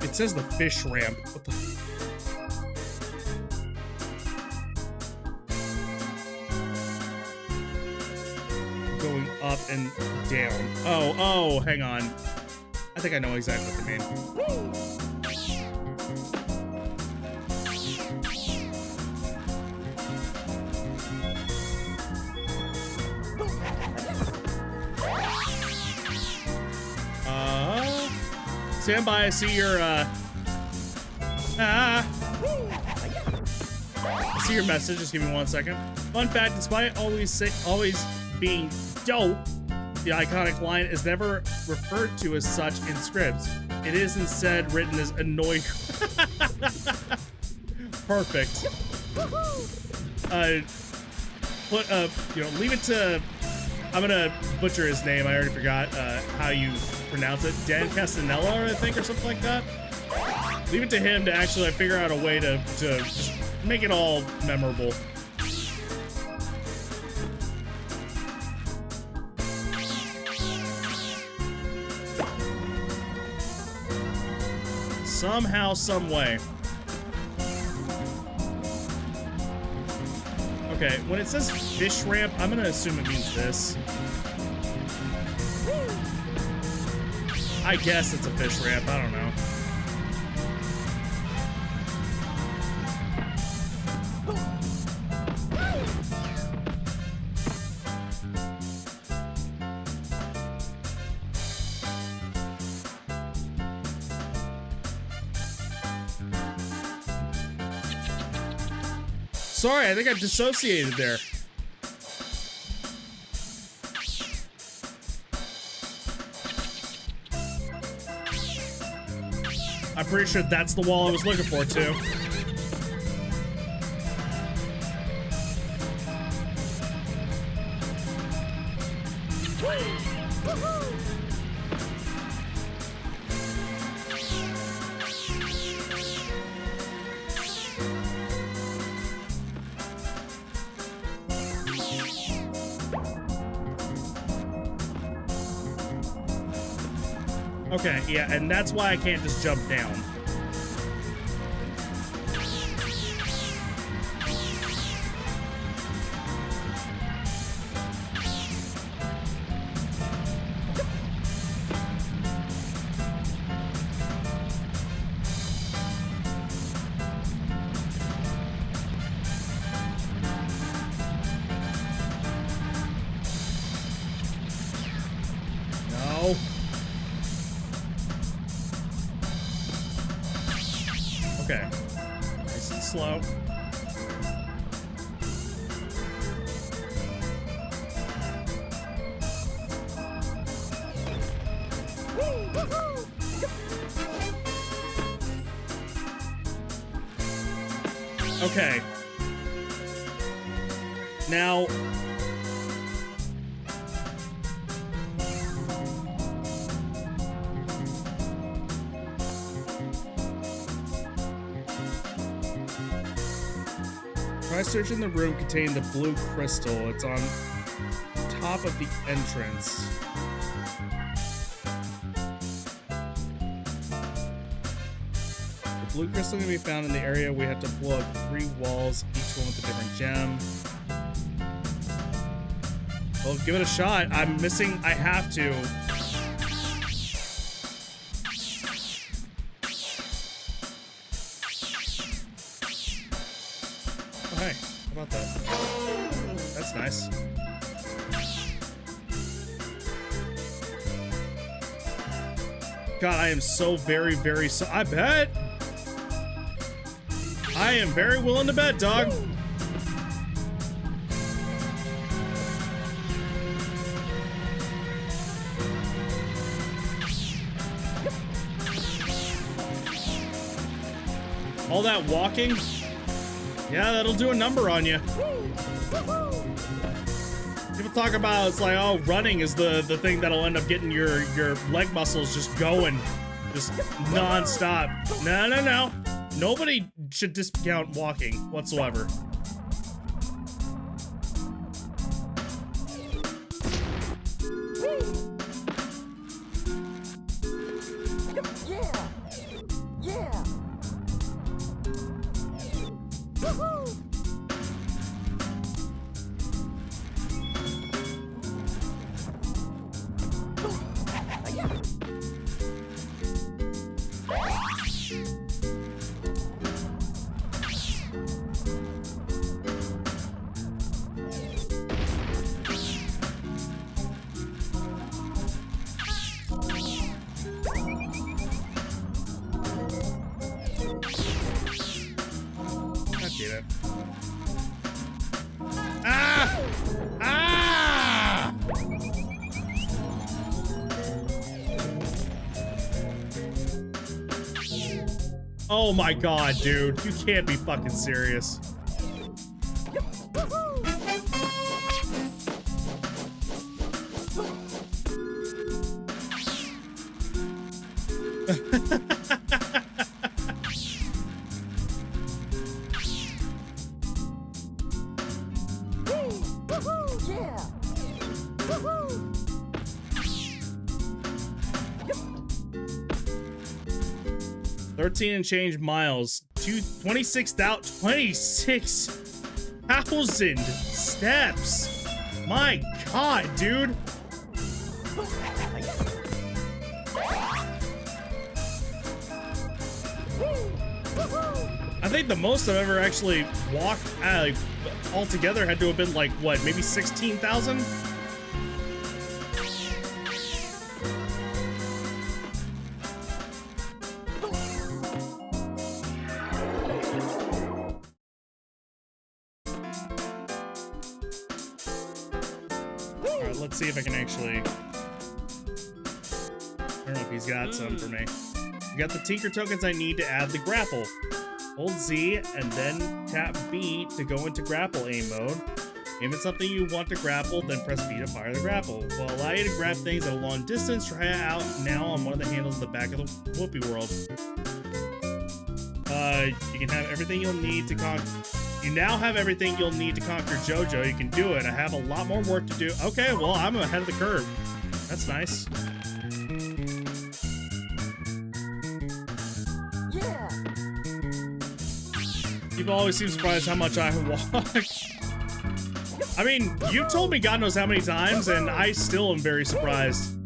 it says the fish ramp. What the? Going up and down. Oh, hang on. I think I know exactly what you mean. Stand by, I see your, I see your message, just give me 1 second. Fun fact, despite always being dope, the iconic line is never referred to as such in scripts. It is instead written as annoying. Perfect. Leave it to, I'm gonna butcher his name, I already forgot how you pronounce it. Dan Castanella, I think, or something like that. Leave it to him to actually figure out a way to just make it all memorable. Somehow, some way. Okay, when it says fish ramp, I'm gonna assume it means this. I guess it's a fish ramp, I don't know. Sorry, I think I dissociated there. I'm pretty sure that's the wall I was looking for, too. Okay, yeah, and that's why I can't just jump down. No. Okay. Nice and slow. Okay. Now... try searching the room containing the blue crystal. It's on top of the entrance. The blue crystal can be found in the area. We have to blow up 3 walls, each one with a different gem. Well, give it a shot. I'm missing. I have to. Oh, hey. How about that? That's nice. God, I am so very, very so. I bet. I am very willing to bet, dog. All that walking, yeah, that'll do a number on you. People talk about it's like, oh, running is the thing that'll end up getting your leg muscles just going, just non-stop. No, no, no. Nobody should discount walking whatsoever. Ah! Ah! Oh my god, dude. You can't be fucking serious. Yeah. Woohoo! 13 and change miles. 26,000 steps. My god, dude. I think the most I've ever actually walked altogether had to have been like, what, maybe 16,000? Alright, let's see if I can actually... I don't know if he's got some for me. You got the Tinker tokens I need to add the grapple. Hold Z and then tap B to go into grapple aim mode. Aim at something you want to grapple, then press B to fire the grapple. Will allow you to grab things at a long distance. Try it out now on one of the handles in the back of the Whoopee World. You can have everything you'll need to conquer. You now have everything you'll need to conquer JoJo. You can do it. I have a lot more work to do. Okay, well, I'm ahead of the curve. That's nice. People always seem surprised how much I walk. I mean, you told me God knows how many times, and I still am very surprised.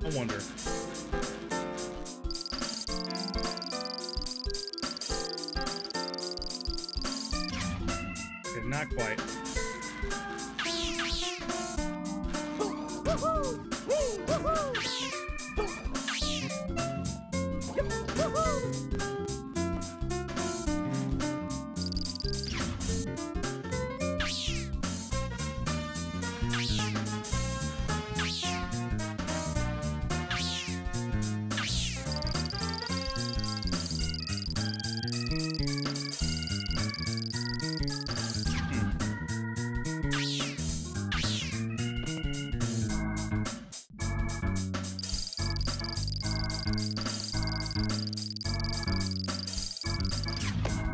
I wonder. Not quite.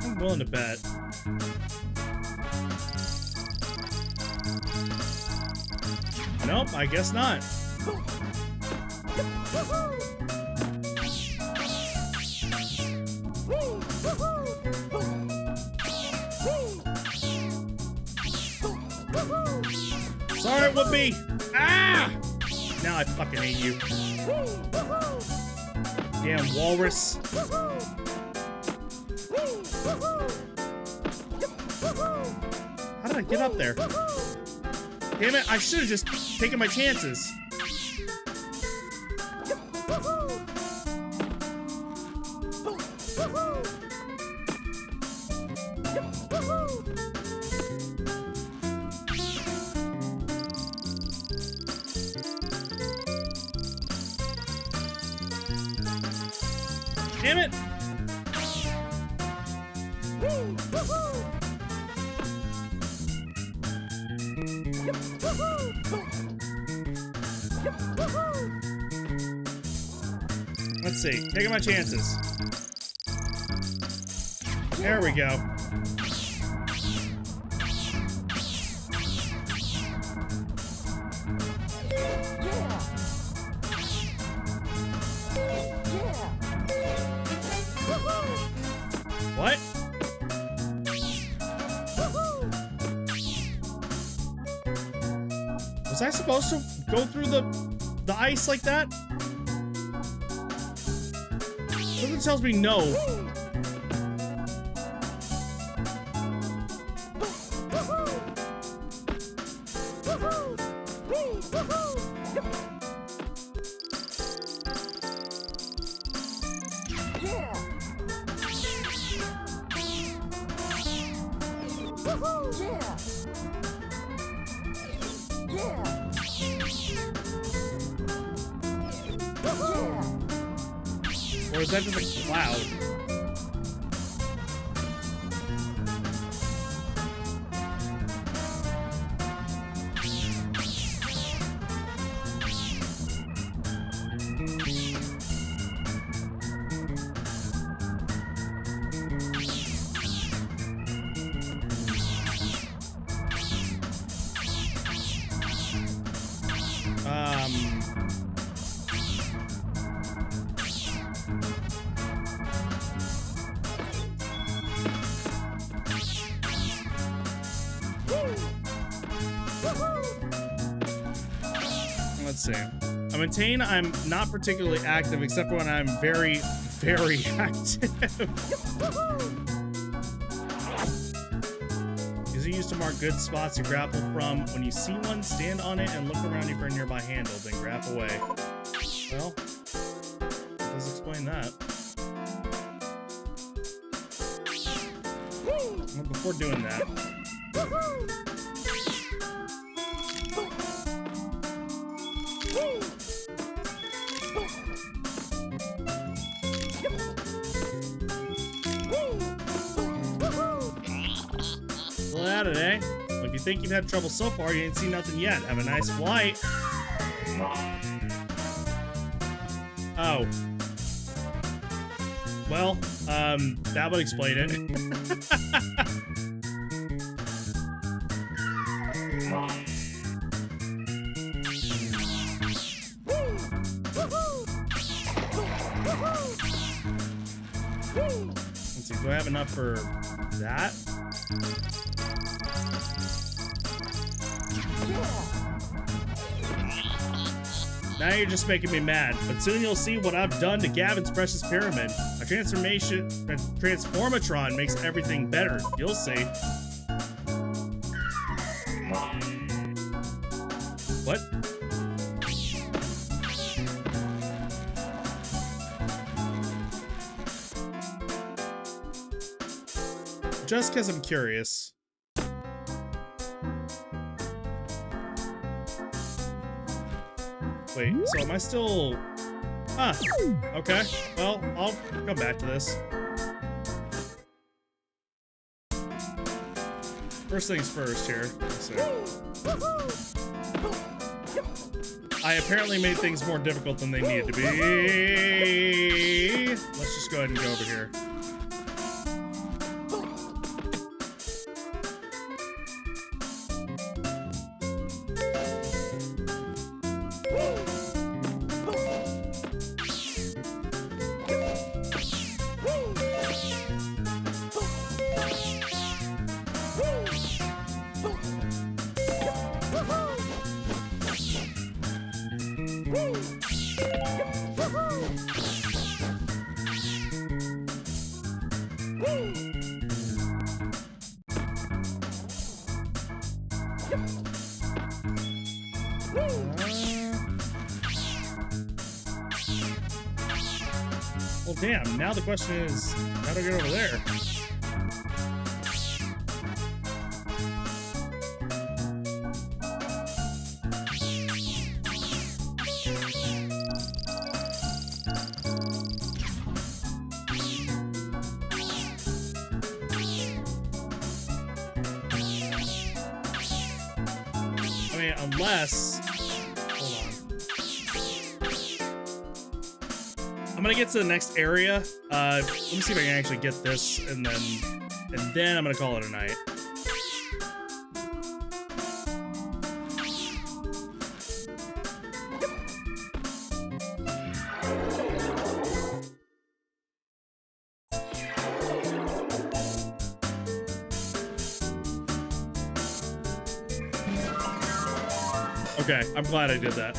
I'm willing to bet. Nope, I guess not. Sorry, Whoopi! Ah! Now I fucking hate you. Damn walrus. How did I get up there? Damn it, I should have just taken my chances. Damn it! Let's see. Taking my chances. There we go. What? Was I supposed to go through the ice like that? Something tells me no. Or is that just a cloud? Let's see. I maintain I'm not particularly active except when I'm very, very active. Is it used to mark good spots to grapple from? When you see one, stand on it and look around you for a nearby handle, then grab away. Well, it does explain that. Well, before doing that. Still at it, eh? Well, if you think you've had trouble so far, you ain't seen nothing yet. Have a nice flight. Oh. Well, that would explain it. Let's see, do I have enough for that? Now you're just making me mad, but soon you'll see what I've done to Gavin's precious pyramid. A transformatron makes everything better. You'll see. What? Just because I'm curious. Wait, so am I still... Huh. Okay. Well, I'll come back to this. First things first here. Let's see. I apparently made things more difficult than they needed to be. Let's just go ahead and go over here. Well, damn, now the question is, how do I get over there? I mean, unless... I'm gonna get to the next area. Let me see if I can actually get this, and then I'm gonna call it a night. Okay, I'm glad I did that.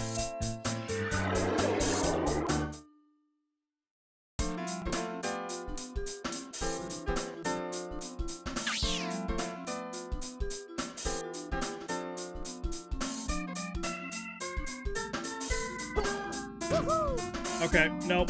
Okay, nope.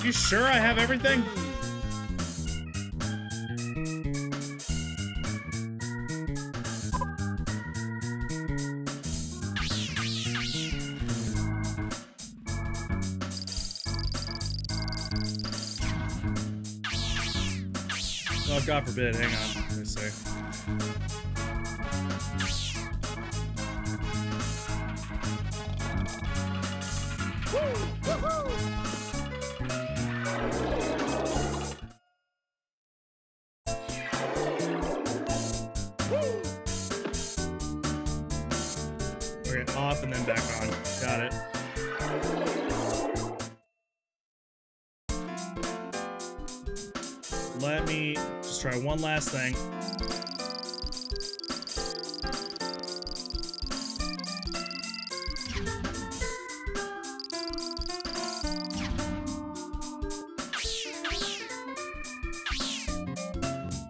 You sure I have everything? Oh, God forbid. Hang on. Let me see. Okay, off and then back on. Got it. Let me just try one last thing.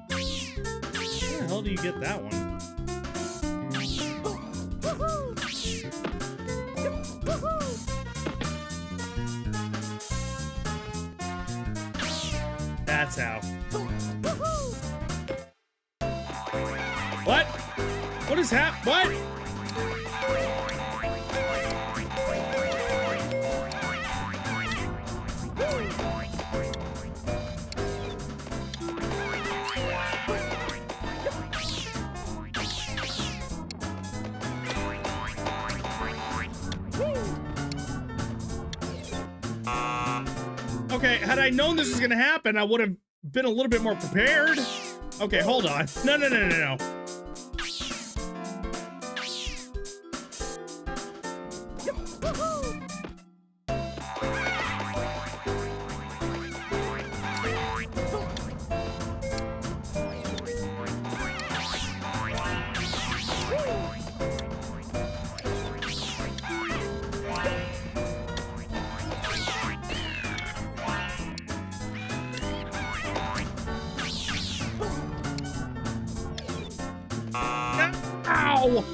Where the hell do you get that one? That's how. What? What is What? Okay, had I known this was gonna happen, I would have been a little bit more prepared. Okay, hold on. No. Ow!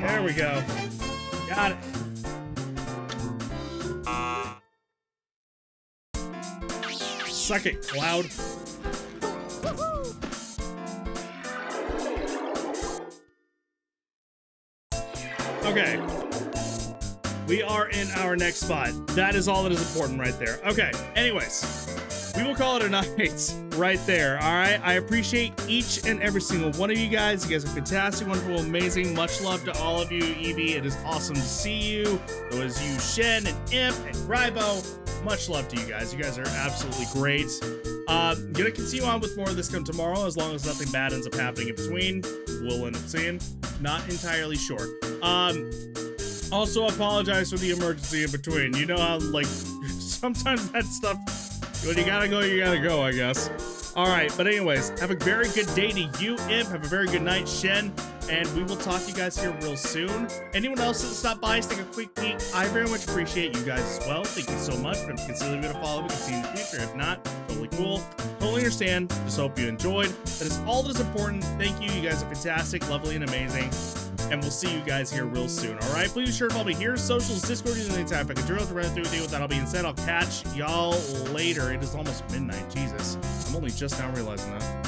There we go. Got it. Suck it, Cloud. Okay. We are in our next spot. That is all that is important right there. Okay, anyways. We will call it a night right there, all right? I appreciate each and every single one of you guys. You guys are fantastic, wonderful, amazing. Much love to all of you, Evie. It is awesome to see you. It was you, Shen, and Imp, and Rybo. Much love to you guys. You guys are absolutely great. Gonna continue on with more of this come tomorrow, as long as nothing bad ends up happening in between. We'll end up seeing. Not entirely sure. Also apologize for the emergency in between. You know how, like, sometimes that stuff, when you gotta go, I guess. All right, but anyways, have a very good day to you, Imp. Have a very good night, Shen. And we will talk to you guys here real soon. Anyone else that stopped by, take a quick peek. I very much appreciate you guys as well. Thank you so much. If you consider leaving a follow, we can see you in the future. If not, totally cool. Totally understand. Just hope you enjoyed. That is all that is important. Thank you. You guys are fantastic, lovely, and amazing. And we'll see you guys here real soon. All right, please be sure to follow me here, socials, Discord, using the time. If I can drill to run through with you. With that all being said, I'll catch y'all later. It is almost midnight. Jesus, I'm only just now realizing that.